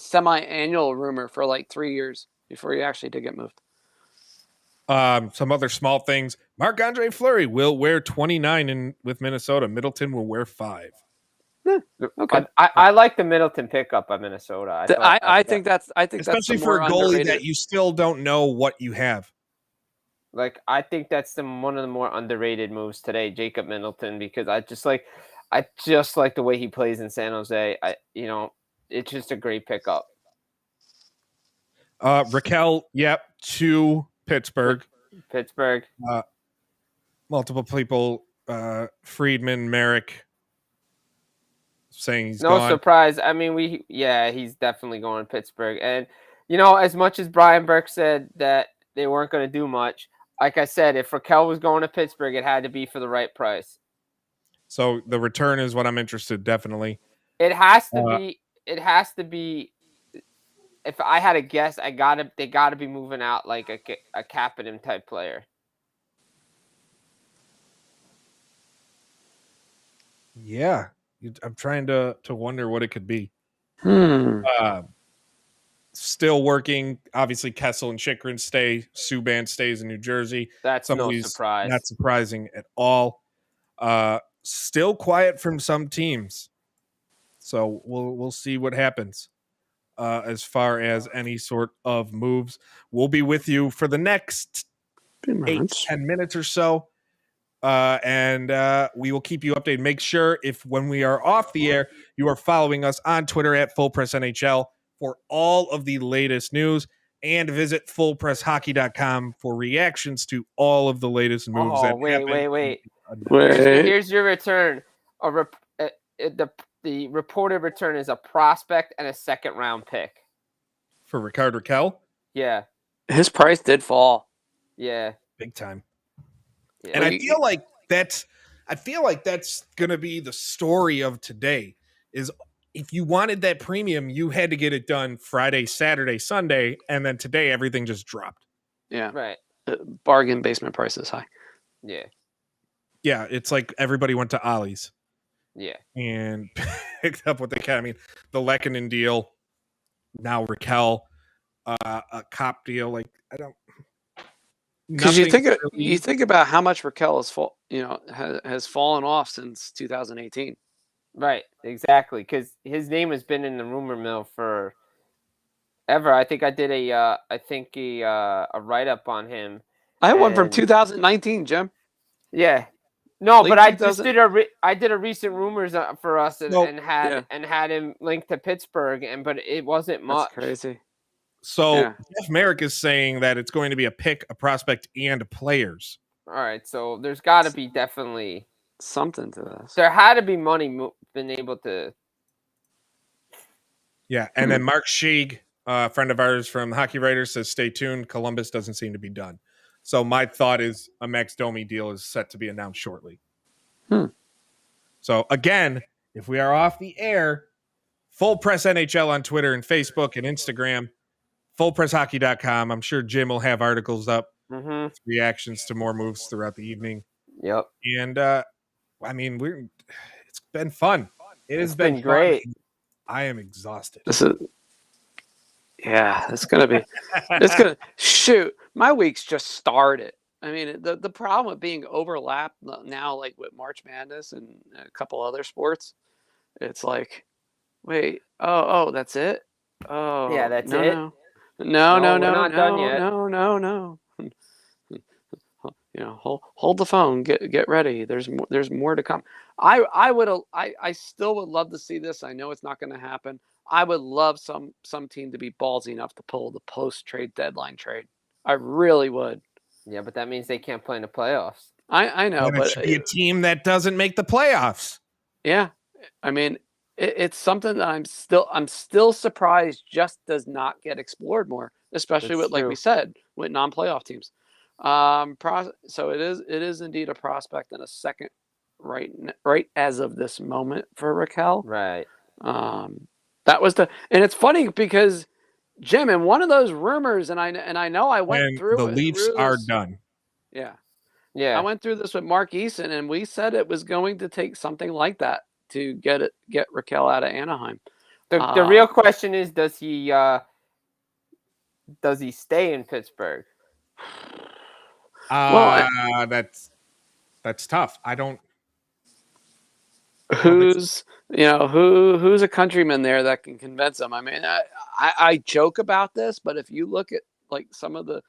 semi-annual rumor for like 3 years before he actually did get moved. Some other small things. Marc-Andre Fleury will wear 29 with Minnesota. Middleton will wear 5. Okay. I like the Middleton pickup by Minnesota. I think that's especially for a goalie that you still don't know what you have. Like, I think that's one of the more underrated moves today, Jacob Middleton, because I just like the way he plays in San Jose. It's just a great pickup. Rakell, to Pittsburgh. Multiple people, Friedman, Merrick, saying he's gone. No surprise. I mean, he's definitely going to Pittsburgh. And, as much as Brian Burke said that they weren't going to do much, like I said, if Rakell was going to Pittsburgh, it had to be for the right price. So the return is what I'm interested, definitely. It has to be. It has to be. If I had a guess, they got to be moving out like a Kapanen type player. Yeah, I'm trying to wonder what it could be. still working. Obviously, Kessel and Chychrun stay. Subban stays in New Jersey. That's Some of no these surprise. not surprising at all. Still quiet from some teams. So we'll see what happens as far as any sort of moves. We'll be with you for the next 8 to 10 minutes or so. And we will keep you updated. Make sure when we are off the air, you are following us on Twitter at FullPressNHL for all of the latest news, and visit FullPressHockey.com for reactions to all of the latest moves that happen. Wait. Wait. Here's your return. The reported return is a prospect and a second-round pick. For Rickard Rakell? Yeah. His price did fall. Yeah. Big time. Yeah. And I feel like that's going to be the story of today. Is if you wanted that premium, you had to get it done Friday, Saturday, Sunday, and then today everything just dropped. Yeah. Right. Bargain basement price is high. Yeah. Yeah, it's like everybody went to Ollie's. Yeah. And picked up what they can. I mean, the Lehkonen deal, now Rakell, a Cop deal. Like, I don't. Because you think about how much Rakell has fallen off since 2018. Right, exactly. Because his name has been in the rumor mill for ever. I think I did a write up on him. I had one from 2019, Jim. Yeah, no, Late but I just did a recent rumors for us and had him linked to Pittsburgh, but it wasn't much. That's crazy. So Jeff Merrick is saying that it's going to be a pick, a prospect, and players. All right, so there's got to be definitely something to this. There had to be money been able to. Yeah, and then Mark Sheeg, a friend of ours from Hockey Writers, says stay tuned. Columbus doesn't seem to be done. So my thought is a Max Domi deal is set to be announced shortly. So again, if we are off the air, Full Press NHL on Twitter and Facebook and Instagram. FullPressHockey.com. I'm sure Jim will have articles up, with reactions to more moves throughout the evening. Yep. And I mean, it's been fun. It's been great. I am exhausted. It's gonna be. It's gonna shoot. My week's just started. I mean, the problem with being overlapped now, like with March Madness and a couple other sports, it's like, wait, that's it. Oh, yeah, that's it. No. No, done yet. No. Hold the phone. Get ready. There's more to come. I still would love to see this. I know it's not going to happen. I would love some team to be ballsy enough to pull the post-trade deadline trade. I really would. Yeah, but that means they can't play in the playoffs. I know, but it should be a team that doesn't make the playoffs. Yeah, I mean, it's something that I'm still surprised just does not get explored more, especially with, like we said, with non-playoff teams. So it is indeed a prospect and a second right as of this moment for Rakell. Right. That was and it's funny because Jim, in one of those rumors, and I know I went through the Leafs are done. Yeah. Yeah. I went through this with Mark Eason, and we said it was going to take something like that to get Rakell out of Anaheim. The real question is, does he stay in Pittsburgh? That's tough. I don't. Who's a countryman there that can convince him? I mean, I joke about this, but if you look at like some of the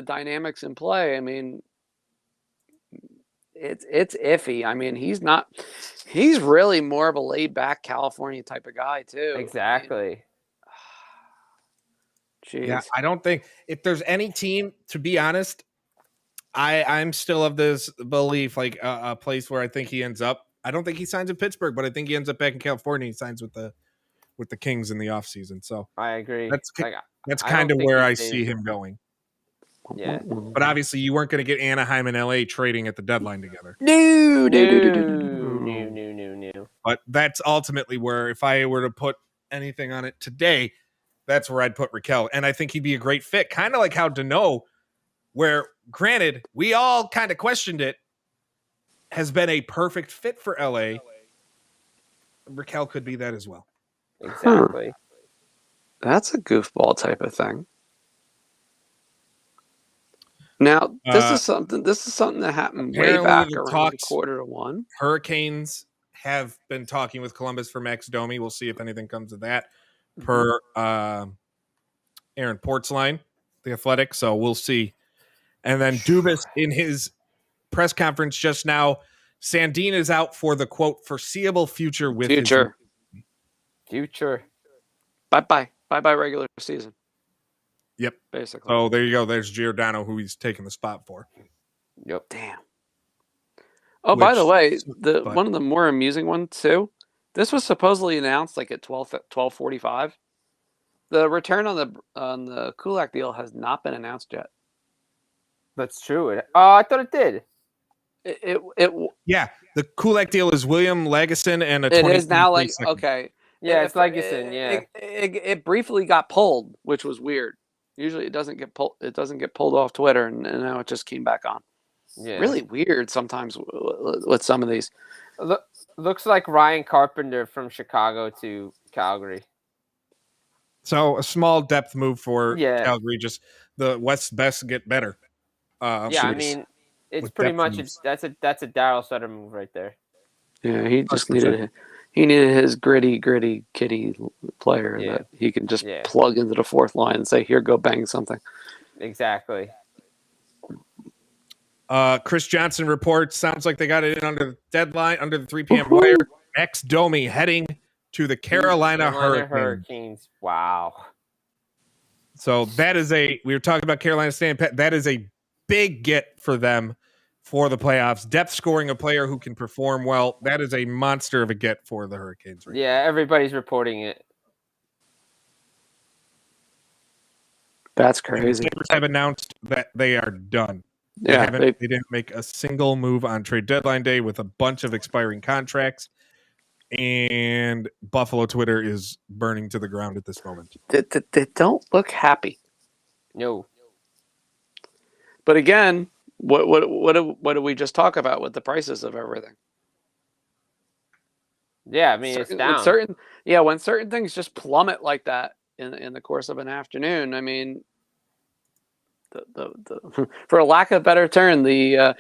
dynamics in play, I mean, it's iffy. I mean, he's really more of a laid back California type of guy too. Exactly. I mean, yeah, I don't think if there's any team, to be honest, I'm still of this belief, like a place where I think he ends up. I don't think he signs in Pittsburgh, but I think he ends up back in California. He signs with the Kings in the offseason. So I agree. That's kind of where I see him going. Yeah. But obviously you weren't going to get Anaheim and LA trading at the deadline together. No. But that's ultimately where, if I were to put anything on it today, that's where I'd put Rakell. And I think he'd be a great fit. Kind of like how Deneau, where granted, we all kind of questioned it, has been a perfect fit for LA. Rakell could be that as well. Exactly. That's a goofball type of thing. Now, this is something that happened way back around Q1. Hurricanes have been talking with Columbus for Max Domi. We'll see if anything comes of that. Per Aaron Portzline, the Athletic. So we'll see. And then Dubas in his press conference just now, Sandin is out for the quote foreseeable future with his future. Bye regular season. Yep. Basically. So there you go. There's Giordano, who he's taking the spot for. Yep. Damn. Oh, by the way, one of the more amusing ones too. This was supposedly announced like at 12:45. The return on the Kulak deal has not been announced yet. That's true. I thought it did. Yeah, the Kulak deal is William Lagesson and it is now like okay. Yeah, it's Lagesson. Yeah, it briefly got pulled, which was weird. Usually it doesn't get pulled. It doesn't get pulled off Twitter, and now it just came back on. Yeah, really weird sometimes with some of these. Looks like Ryan Carpenter from Chicago to Calgary. So a small depth move for Calgary. Just the West's best get better. I mean, it's pretty much that's a Daryl Sutter move right there. Yeah, he just needed his gritty kitty player that he can just plug into the fourth line and say, "Here, go bang something." Exactly. Chris Johnson reports, sounds like they got it in under the deadline, under the 3 p.m. wire. Max Domi heading to the Carolina Hurricanes. Wow. So that is we were talking about Carolina staying pet. That is a big get for them for the playoffs. Depth scoring a player who can perform well. That is a monster of a get for the Hurricanes. Right now. Everybody's reporting it. That's crazy. The Sabres have announced that they are done. Yeah, they didn't make a single move on trade deadline day with a bunch of expiring contracts, and Buffalo Twitter is burning to the ground at this moment. They don't look happy. No. But again, what did we just talk about with the prices of everything? Yeah, I mean it's down. When certain things just plummet like that in the course of an afternoon, I mean. The for a lack of a better term, the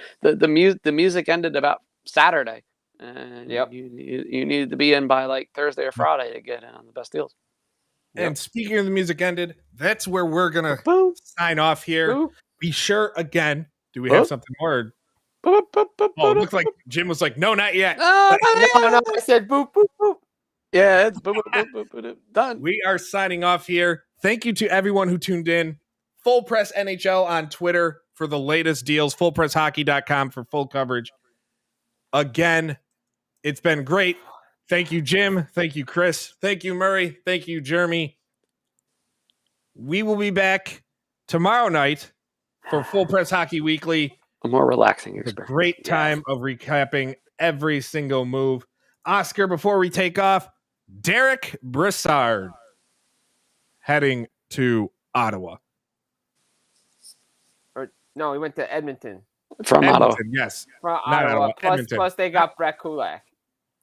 music ended about Saturday, and you needed to be in by like Thursday or Friday to get in on the best deals. And speaking of the music ended, that's where we're gonna sign off here. Boop. Be sure again. Do we have something more? It looked like Jim was like, "No, not yet." No. I said boop boop boop. Yeah, it's boop boop boop boop boop. Done. We are signing off here. Thank you to everyone who tuned in. Full Press NHL on Twitter for the latest deals. FullPressHockey.com for full coverage. Again, it's been great. Thank you, Jim. Thank you, Chris. Thank you, Murray. Thank you, Jeremy. We will be back tomorrow night for Full Press Hockey Weekly. A more relaxing experience. A great time of recapping every single move. Oscar, before we take off, Derek Brassard heading to Ottawa. No, he went to Edmonton. From Ottawa. Yes. From Ottawa. Plus they got Brett Kulak.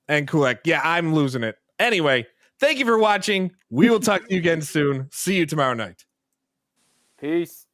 And Kulak. Yeah, I'm losing it. Anyway, thank you for watching. We will talk to you again soon. See you tomorrow night. Peace.